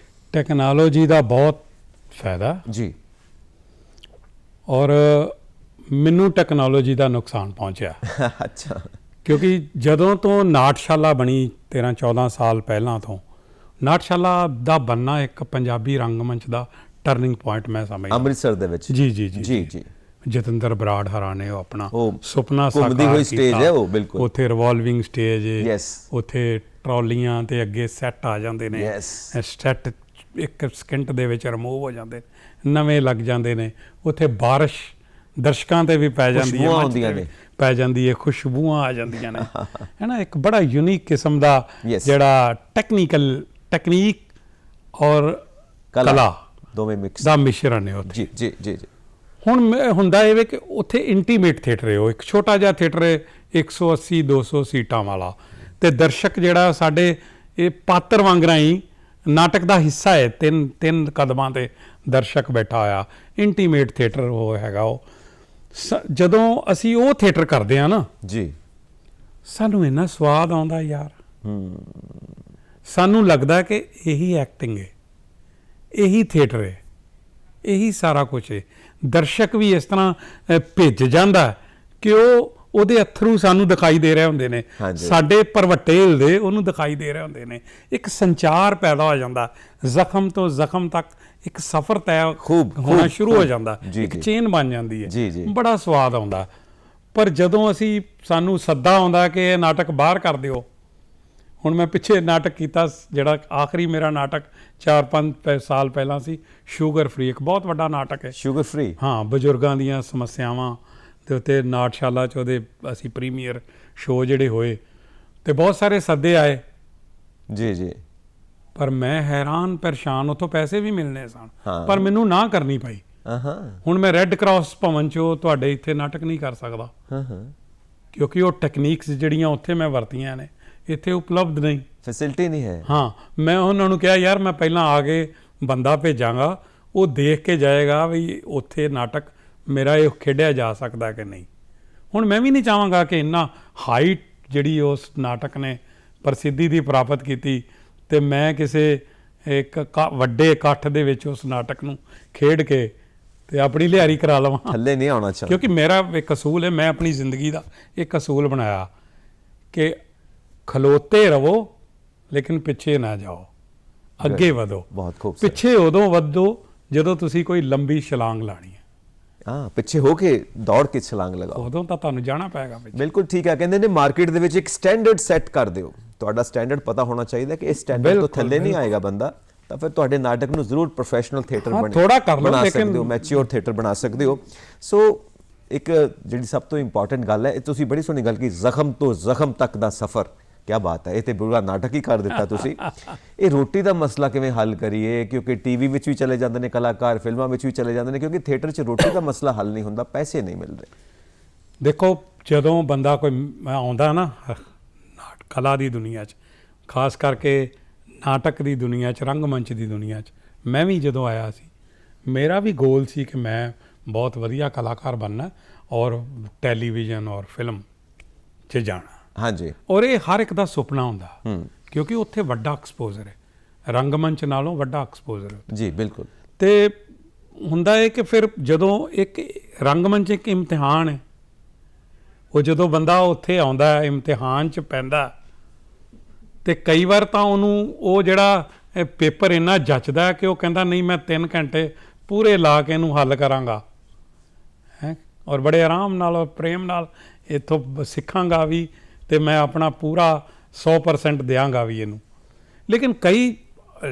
ਟੈਕਨੋਲੋਜੀ ਦਾ ਬਹੁਤ ਫਾਇਦਾ ਜੀ। ਔਰ ਮੈਨੂੰ ਟੈਕਨੋਲੋਜੀ ਦਾ ਨੁਕਸਾਨ ਪਹੁੰਚਿਆ ਅੱਛਾ। ਕਿਉਂਕਿ ਜਦੋਂ ਤੋਂ ਨਾਟਸ਼ਾਲਾ ਬਣੀ 13-14 ਸਾਲ ਪਹਿਲਾਂ ਤੋਂ, ਨਾਟਸ਼ਾਲਾ ਦਾ ਬਣਨਾ ਇੱਕ ਪੰਜਾਬੀ ਰੰਗਮੰਚ ਦਾ ਟਰਨਿੰਗ ਪੁਆਇੰਟ ਮੈਂ ਸਮਝਦਾ। ਅੰਮ੍ਰਿਤਸਰ ਦੇ ਵਿੱਚ ਜੀ ਜੀ ਜੀ ਜੀ ਜੀ। ਜਤਿੰਦਰ ਬਰਾੜ ਹਰਾ ਨੇ ਉਹ ਆਪਣਾ ਉਹ ਸੁਪਨਾ ਘੁੰਮਦੀ ਹੋਈ ਸਟੇਜ ਹੈ ਉਹ, ਬਿਲਕੁਲ। ਉੱਥੇ ਰਿਵੋਲਵਿੰਗ ਸਟੇਜ ਹੈ, Yes. ਉੱਥੇ ਟਰਾਲੀਆਂ ਤੇ ਅੱਗੇ ਸੈੱਟ ਆ ਜਾਂਦੇ ਨੇ, Yes. ਸੈੱਟ ਇੱਕ ਸਕਿੰਟ ਦੇ ਵਿੱਚ ਰਿਮੂਵ ਹੋ ਜਾਂਦੇ, ਨਵੇਂ ਲੱਗ ਜਾਂਦੇ ਨੇ। ਉੱਥੇ ਬਾਰਿਸ਼ ਦਰਸ਼ਕਾਂ ਤੇ ਵੀ ਪੈ ਜਾਂਦੀ ਹੈ, ਖੁਸ਼ਬੂਆਂ ਮੰਚ ਆਉਂਦੀਆਂ ਤੇ ਵੀ ਨੇ। ਪੈ ਜਾਂਦੀ ਹੈ, ਖੁਸ਼ਬੂਆਂ ਆ ਜਾਂਦੀਆਂ ਨੇ, ਹੈ ਨਾ। ਇੱਕ ਬੜਾ ਯੂਨੀਕ ਕਿਸਮ ਦਾ Yes. ਜਿਹੜਾ ਟੈਕਨੀਕ ਔਰ ਕਲਾ ਦੋਵੇਂ ਮਿਕਸ ਦਾ ਮਿਸ਼ਰਣ ਹੈ ਉੱਥੇ। ਜੀ ਜੀ ਜੀ ਜੀ। ਹੁਣ ਹੁੰਦਾ ਇਹ ਵੇ ਕਿ ਉੱਥੇ ਇੰਟੀਮੇਟ ਥੀਏਟਰ ਹੈ, ਉਹ ਇੱਕ ਛੋਟਾ ਜਿਹਾ ਥੀਏਟਰ ਹੈ, 180-200 ਸੀਟਾਂ ਵਾਲਾ, ਤੇ ਦਰਸ਼ਕ ਜਿਹੜਾ ਸਾਡੇ ਇਹ ਪਾਤਰ ਵਾਂਗਰਾਂ ਹੀ ਨਾਟਕ ਦਾ ਹਿੱਸਾ ਹੈ। ਤਿੰਨ ਕਦਮਾਂ ਤੇ ਦਰਸ਼ਕ ਬੈਠਾ ਹੋਇਆ, ਇੰਟੀਮੇਟ ਥੀਏਟਰ ਉਹ ਹੈਗਾ। ਉਹ ਜਦੋਂ ਅਸੀਂ ਉਹ ਥੀਏਟਰ ਕਰਦੇ ਆ ਨਾ ਜੀ, ਸਾਨੂੰ ਇੰਨਾ ਸਵਾਦ ਆਉਂਦਾ ਯਾਰ। ਸਾਨੂੰ ਲੱਗਦਾ ਕਿ ਇਹੀ ਐਕਟਿੰਗ ਹੈ, ਇਹੀ ਥੀਏਟਰ ਹੈ, ਇਹੀ ਸਾਰਾ ਕੁਝ ਹੈ। ਦਰਸ਼ਕ ਵੀ ਇਸ ਤਰ੍ਹਾਂ ਭਿੱਜ ਜਾਂਦਾ ਕਿ ਉਹਦੇ ਅਥਰੂ ਸਾਨੂੰ ਦਿਖਾਈ ਦੇ ਰਹੇ ਹੁੰਦੇ ਨੇ, ਸਾਡੇ ਪਰਵੱਟੇ ਹਿਲਦੇ ਉਹਨੂੰ ਦਿਖਾਈ ਦੇ ਰਹੇ ਹੁੰਦੇ ਨੇ। ਇੱਕ ਸੰਚਾਰ ਪੈਦਾ ਹੋ ਜਾਂਦਾ, ਜ਼ਖਮ ਤੋਂ ਜ਼ਖਮ ਤੱਕ ਇੱਕ ਸਫ਼ਰ ਤੈਅ ਹੋਣਾ ਸ਼ੁਰੂ ਹੋ ਜਾਂਦਾ, ਇੱਕ ਚੇਨ ਬਣ ਜਾਂਦੀ ਹੈ, ਬੜਾ ਸਵਾਦ ਆਉਂਦਾ। ਪਰ ਜਦੋਂ ਸਾਨੂੰ ਸੱਦਾ ਆਉਂਦਾ ਕਿ ਇਹ ਨਾਟਕ ਬਾਹਰ ਕਰ ਦਿਓ। ਹੁਣ ਮੈਂ ਪਿੱਛੇ ਨਾਟਕ ਕੀਤਾ ਜਿਹੜਾ ਆਖਰੀ ਮੇਰਾ ਨਾਟਕ 4-5 ਸਾਲ ਪਹਿਲਾਂ ਸੀ, ਸ਼ੂਗਰ ਫ੍ਰੀ, ਇੱਕ ਬਹੁਤ ਵੱਡਾ ਨਾਟਕ ਹੈ। ਸ਼ੂਗਰ ਫ੍ਰੀ, ਹਾਂ, ਬਜ਼ੁਰਗਾਂ ਦੀਆਂ ਸਮੱਸਿਆਵਾਂ ਦੇ ਉੱਤੇ ਨਾਟਸ਼ਾਲਾ 'ਚ ਉਹਦੇ ਅਸੀਂ ਪ੍ਰੀਮੀਅਰ ਸ਼ੋਅ ਜਿਹੜੇ ਹੋਏ ਤੇ ਬਹੁਤ ਸਾਰੇ ਸੱਦੇ ਆਏ। ਜੀ ਜੀ। ਪਰ ਮੈਂ ਹੈਰਾਨ ਪਰੇਸ਼ਾਨ, ਉੱਥੋਂ ਪੈਸੇ ਵੀ ਮਿਲਣੇ ਸਨ, ਪਰ ਮੈਨੂੰ ਨਾ ਕਰਨੀ ਪਈ। ਹੁਣ ਮੈਂ ਰੈੱਡ ਕਰਾਸ ਭਵਨ 'ਚ ਤੁਹਾਡੇ ਇੱਥੇ ਨਾਟਕ ਨਹੀਂ ਕਰ ਸਕਦਾ, ਕਿਉਂਕਿ ਉਹ ਟੈਕਨੀਕਸ ਜਿਹੜੀਆਂ ਉੱਥੇ ਮੈਂ ਵਰਤੀਆਂ ਨੇ ਇੱਥੇ ਉਪਲਬਧ ਨਹੀਂ, ਫੈਸਿਲਿਟੀ ਨਹੀਂ ਹੈ। ਹਾਂ, ਮੈਂ ਉਹਨਾਂ ਨੂੰ ਕਿਹਾ ਯਾਰ ਮੈਂ ਪਹਿਲਾਂ ਆ ਕੇ ਬੰਦਾ ਭੇਜਾਂਗਾ, ਉਹ ਦੇਖ ਕੇ ਜਾਏਗਾ ਵੀ ਉੱਥੇ ਨਾਟਕ ਮੇਰਾ ਇਹ ਖੇਡਿਆ ਜਾ ਸਕਦਾ ਕਿ ਨਹੀਂ। ਹੁਣ ਮੈਂ ਵੀ ਨਹੀਂ ਚਾਹਾਂਗਾ ਕਿ ਇੰਨਾ ਹਾਈਟ ਜਿਹੜੀ ਉਸ ਨਾਟਕ ਨੇ ਪ੍ਰਸਿੱਧੀ ਦੀ ਪ੍ਰਾਪਤ ਕੀਤੀ ਤੇ ਮੈਂ ਕਿਸੇ ਇੱਕ ਵੱਡੇ ਇਕੱਠ ਦੇ ਵਿੱਚ ਉਸ ਨਾਟਕ ਨੂੰ ਖੇਡ ਕੇ ਤੇ ਆਪਣੀ ਲਿਆਰੀ ਕਰਾ ਲਵਾਂ। ਥੱਲੇ ਨਹੀਂ ਆਉਣਾ ਚਾਹੀਦਾ, ਕਿਉਂਕਿ ਮੇਰਾ ਇੱਕ ਅਸੂਲ ਹੈ, ਮੈਂ ਆਪਣੀ ਜ਼ਿੰਦਗੀ ਦਾ ਇੱਕ ਅਸੂਲ ਬਣਾਇਆ ਕਿ ਖਲੋਤੇ ਰਹੋ ਲੇਕਿਨ ਪਿੱਛੇ ਨਾ ਜਾਓ, ਅੱਗੇ ਵਧੋ। ਬਹੁਤ ਖੂਬਸੂਰਤ। ਪਿੱਛੇ ਉਦੋਂ ਵਧੋ ਜਦੋਂ ਤੁਸੀਂ ਕੋਈ ਲੰਬੀ ਛਲਾਂਗ ਲਾਣੀ ਹੈ। ਪਿੱਛੇ ਹੋ ਕੇ ਦੌੜ ਕੇ ਛਲਾਂਗ ਲਗਾਓ, ਉਦੋਂ ਤਾਂ ਤੁਹਾਨੂੰ ਜਾਣਾ ਪਏਗਾ। ਬਿਲਕੁਲ ਠੀਕ ਹੈ। ਕਹਿੰਦੇ ਨੇ ਮਾਰਕੀਟ ਦੇ ਵਿੱਚ ਇੱਕ ਸਟੈਂਡਰਡ ਸੈੱਟ ਕਰ ਦਿਓ, ਤੁਹਾਡਾ ਸਟੈਂਡਰਡ ਪਤਾ ਹੋਣਾ ਚਾਹੀਦਾ ਕਿ ਇਸ ਸਟੈਂਡਰਡ ਤੋਂ ਥੱਲੇ ਨਹੀਂ ਆਏਗਾ ਬੰਦਾ, ਤਾਂ ਫਿਰ ਤੁਹਾਡੇ ਨਾਟਕ ਨੂੰ ਜ਼ਰੂਰ ਪ੍ਰੋਫੈਸ਼ਨਲ ਥੀਏਟਰ ਬਣਾ ਸਕਦੇ ਹੋ, ਮੈਚਿਓਰ ਥੀਏਟਰ ਬਣਾ ਸਕਦੇ ਹੋ। ਸੋ ਇੱਕ ਜਿਹੜੀ ਸਭ ਤੋਂ ਇੰਪੋਰਟੈਂਟ ਗੱਲ ਹੈ, ਤੁਸੀਂ ਬੜੀ ਸੋਹਣੀ ਗੱਲ ਕੀ, ਜ਼ਖਮ ਤੋਂ ਜ਼ਖਮ ਤੱਕ ਦਾ ਸਫ਼ਰ। ਕਿਆ ਬਾਤ ਹੈ, ਇਹ ਤੇ ਪੂਰਾ ਨਾਟਕ ਹੀ ਕਰ ਦਿੱਤਾ ਤੁਸੀਂ। ਇਹ ਰੋਟੀ ਦਾ ਮਸਲਾ ਕਿਵੇਂ ਹੱਲ ਕਰੀਏ, ਕਿਉਂਕਿ ਟੀਵੀ ਵਿੱਚ ਵੀ ਚਲੇ ਜਾਂਦੇ ਨੇ ਕਲਾਕਾਰ, ਫਿਲਮਾਂ ਵਿੱਚ ਵੀ ਚਲੇ ਜਾਂਦੇ ਨੇ, ਕਿਉਂਕਿ ਥੀਏਟਰ 'ਚ ਰੋਟੀ ਦਾ ਮਸਲਾ ਹੱਲ ਨਹੀਂ ਹੁੰਦਾ, ਪੈਸੇ ਨਹੀਂ ਮਿਲ ਰਹੇ। ਦੇਖੋ, ਜਦੋਂ ਬੰਦਾ ਕੋਈ ਆਉਂਦਾ ਨਾ ਕਲਾ ਦੀ ਦੁਨੀਆ 'ਚ, ਖਾਸ ਕਰਕੇ ਨਾਟਕ ਦੀ ਦੁਨੀਆ 'ਚ, ਰੰਗਮੰਚ ਦੀ ਦੁਨੀਆ 'ਚ, ਮੈਂ ਵੀ ਜਦੋਂ ਆਇਆ ਸੀ ਮੇਰਾ ਵੀ ਗੋਲ ਸੀ ਕਿ ਮੈਂ ਬਹੁਤ ਵਧੀਆ ਕਲਾਕਾਰ ਬਣਨਾ ਔਰ ਟੈਲੀਵਿਜ਼ਨ ਔਰ ਫਿਲਮ 'ਚ ਜਾਣਾ। ਹਾਂਜੀ, ਔਰ ਇਹ ਹਰ ਇੱਕ ਦਾ ਸੁਪਨਾ ਹੁੰਦਾ, ਕਿਉਂਕਿ ਉੱਥੇ ਵੱਡਾ ਐਕਸਪੋਜ਼ਰ ਹੈ, ਰੰਗਮੰਚ ਨਾਲੋਂ ਵੱਡਾ ਐਕਸਪੋਜ਼ਰ ਹੈ। ਜੀ ਬਿਲਕੁਲ। ਤੇ ਹੁੰਦਾ ਹੈ ਕਿ ਫਿਰ ਜਦੋਂ ਇੱਕ ਰੰਗਮੰਚ ਇੱਕ ਇਮਤਿਹਾਨ ਹੈ, ਉਹ ਜਦੋਂ ਬੰਦਾ ਉੱਥੇ ਆਉਂਦਾ ਹੈ, ਇਮਤਿਹਾਨ 'ਚ ਪੈਂਦਾ, ਤੇ ਕਈ ਵਾਰ ਤਾਂ ਉਹਨੂੰ ਉਹ ਜਿਹੜਾ ਪੇਪਰ ਇੰਨਾ ਜੱਚਦਾ ਕਿ ਉਹ ਕਹਿੰਦਾ ਨਹੀਂ ਮੈਂ 3 ਘੰਟੇ ਪੂਰੇ ਲਾ ਕੇ ਇਹਨੂੰ ਹੱਲ ਕਰਾਂਗਾ ਹੈ, ਔਰ ਬੜੇ ਆਰਾਮ ਨਾਲ ਔਰ ਪ੍ਰੇਮ ਨਾਲ ਇੱਥੋਂ ਸਿੱਖਾਂਗਾ ਵੀ ਤੇ ਮੈਂ ਆਪਣਾ ਪੂਰਾ 100% ਦਿਆਂਗਾ ਵੀ ਇਹਨੂੰ। ਲੇਕਿਨ ਕਈ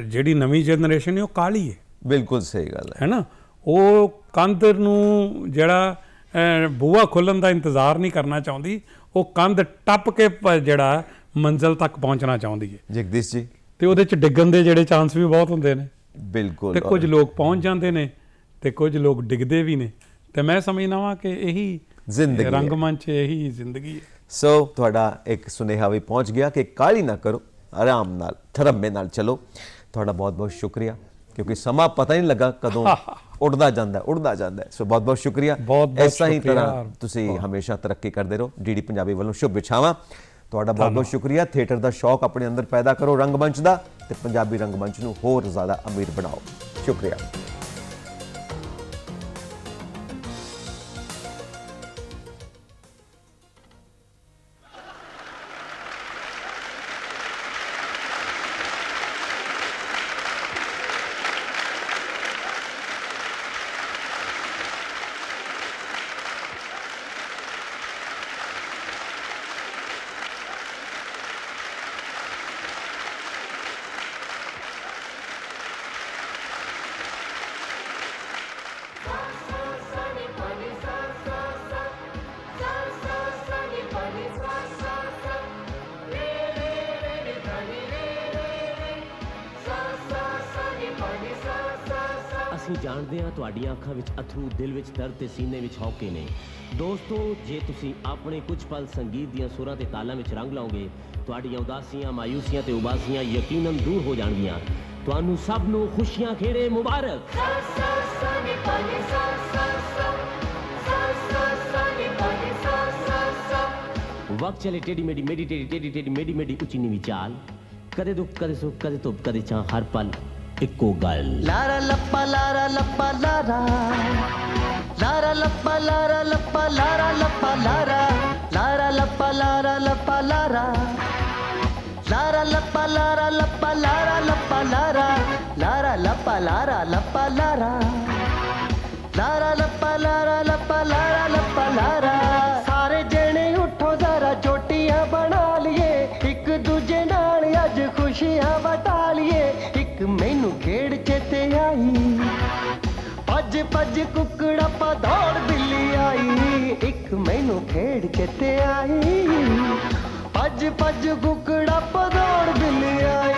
ਜਿਹੜੀ ਨਵੀਂ ਜਨਰੇਸ਼ਨ ਹੈ ਉਹ ਕਾਹਲੀ ਹੈ। ਬਿਲਕੁਲ ਸਹੀ ਗੱਲ ਹੈ ਨਾ, ਉਹ ਕੰਧ ਨੂੰ ਜਿਹੜਾ ਬੂਹਾ ਖੁੱਲ੍ਹਣ ਦਾ ਇੰਤਜ਼ਾਰ ਨਹੀਂ ਕਰਨਾ ਚਾਹੁੰਦੀ, ਉਹ ਕੰਧ ਟੱਪ ਕੇ ਜਿਹੜਾ ਮੰਜ਼ਿਲ ਤੱਕ ਪਹੁੰਚਣਾ ਚਾਹੁੰਦੀ ਹੈ। ਜਗਦੀਸ਼ ਜੀ, ਤੇ ਉਹਦੇ 'ਚ ਡਿੱਗਣ ਦੇ ਜਿਹੜੇ ਚਾਂਸ ਵੀ ਬਹੁਤ ਹੁੰਦੇ ਨੇ। ਬਿਲਕੁਲ। ਤੇ ਕੁਝ ਲੋਕ ਪਹੁੰਚ ਜਾਂਦੇ ਨੇ ਤੇ ਕੁਝ ਲੋਕ ਡਿੱਗਦੇ ਵੀ ਨੇ, ਤੇ ਮੈਂ ਸਮਝਦਾ ਵਾਂ ਕਿ ਇਹੀ ਜ਼ਿੰਦਗੀ ਹੈ। ਰੰਗਮੰਚ, ਇਹੀ ਜ਼ਿੰਦਗੀ ਹੈ। ਸੋ ਤੁਹਾਡਾ ਇੱਕ ਸੁਨੇਹਾ ਵੀ ਪਹੁੰਚ ਗਿਆ ਕਿ ਕਾਹਲੀ ਨਾ ਕਰੋ, ਆਰਾਮ ਨਾਲ ਠਰਮੇ ਨਾਲ ਚਲੋ। ਤੁਹਾਡਾ ਬਹੁਤ ਬਹੁਤ ਸ਼ੁਕਰੀਆ, ਕਿਉਂਕਿ ਸਮਾਂ ਪਤਾ ਹੀ ਨਹੀਂ ਲੱਗਾ ਕਦੋਂ ਉੱਡਦਾ ਜਾਂਦਾ ਹੈ। ਸੋ ਬਹੁਤ ਬਹੁਤ ਸ਼ੁਕਰੀਆ। ਬਹੁਤ ਇਸਾਂ ਹੀ ਸ਼ੁਕਰੀਆ। ਤਰ੍ਹਾਂ ਤੁਸੀਂ ਹਮੇਸ਼ਾ ਤਰੱਕੀ ਕਰਦੇ ਰਹੋ। ਡੀਡੀ ਪੰਜਾਬੀ ਵੱਲੋਂ ਸ਼ੁਭ ਇੱਛਾਵਾਂ। ਤੁਹਾਡਾ ਬਹੁਤ ਬਹੁਤ ਸ਼ੁਕਰੀਆ। ਥੀਏਟਰ ਦਾ ਸ਼ੌਕ ਆਪਣੇ ਅੰਦਰ ਪੈਦਾ ਕਰੋ, ਰੰਗਮੰਚ ਦਾ, ਤੇ ਪੰਜਾਬੀ ਰੰਗਮੰਚ ਨੂੰ ਹੋਰ ਜ਼ਿਆਦਾ ਅਮੀਰ ਬਣਾਓ। ਸ਼ੁਕਰੀਆ। ਅਸੀਂ ਜਾਣਦੇ ਹਾਂ ਤੁਹਾਡੀਆਂ ਅੱਖਾਂ ਵਿੱਚ ਅਥਰੂ, ਦਿਲ ਵਿੱਚ ਦਰਦ ਤੇ ਸੀਨੇ ਵਿੱਚ ਹੌਕੇ ਨੇ। ਦੋਸਤੋ, ਜੇ ਤੁਸੀਂ ਆਪਣੇ ਕੁਝ ਪਲ ਸੰਗੀਤ ਦੀਆਂ ਸੁਰਾਂ ਤੇ ਤਾਲਾਂ ਵਿੱਚ ਰੰਗ ਲਾਓਗੇ, ਤੁਹਾਡੀਆਂ ਉਦਾਸੀਆਂ, ਮਾਯੂਸੀਆਂ ਤੇ ਉਬਾਸੀਆਂ ਯਕੀਨਨ ਦੂਰ ਹੋ ਜਾਣਗੀਆਂ। ਤੁਹਾਨੂੰ ਸਭ ਨੂੰ ਖੁਸ਼ੀਆਂ ਖੇੜੇ ਮੁਬਾਰਕ। ਵਕਤ ਚਲੇ ਟੇਢੀ ਮੇਢੀ, ਮੇਢੀ ਟੇਢੀ, ਟੇਢੀ ਟੇਢੀ, ਮੇਢੀ ਮੇਢੀ, ਉੱਚੀ ਨੀਵੀਂ ਚਾਲ। ਕਦੇ ਦੁੱਖ, ਕਦੇ ਸੁੱਖ, ਕਦੇ ਧੁੱਪ, ਕਦੇ ਛਾਂ, ਹਰ ਪਲ ਇੱਕੋ ਗੱਲ। ਲਾਰਾ ਲੱਪਾ ਲਾਰਾ ਲੱਪਾ ਲਾਰਾ, ਲਾਰਾ ਲੱਪਾ ਲਾਰਾ ਲੱਪਾ ਲਾਰਾ ਲੱਪਾ ਲਾਰਾ, ਲਾਰਾ ਲੱਪਾ ਲਾਰਾ ਲੱਪਾ ਲਾਰਾ, ਲਾਰਾ ਲੱਪਾ ਲਾਰਾ ਲੱਪਾ ਲਾਰਾ ਲੱਪਾ ਲਾਰਾ, ਲਾਰਾ ਲੱਪਾ ਲਾਰਾ ਲੱਪਾ ਲਾਰਾ, ਲਾਰਾ ਲੱਪਾ ਲਾਰਾ ਲੱਪਾ ਲਾਰਾ ਲੱਪਾ ਲਾਰਾ। ਸਾਰੇ ਜਣੇ ਉੱਠੋ ਜ਼ਰਾ ਚੋਟੀਆਂ ਬਣਾ ਲਈਏ, ਇੱਕ ਦੂਜੇ ਨਾਲ ਅੱਜ ਖੁਸ਼ੀਆਂ ਵਟਾ ਲਈਏ। ਇੱਕ ਮੈਨੂੰ ਖੇਡ ਚੇਤੇ ਆਈ, ਭੱਜ ਭੱਜ ਕੁੱਕੜਾ ਪਾ ਦੌੜ ਬਿੱਲੀ ਆਈ। ਇੱਕ ਮੈਨੂੰ ਖੇਡ ਚੇਤੇ ਆਈ, ਭੱਜ ਭੱਜ ਕੁੱਕੜਾ ਪਾ ਦੌੜ ਬਿੱਲੀ ਆਈ।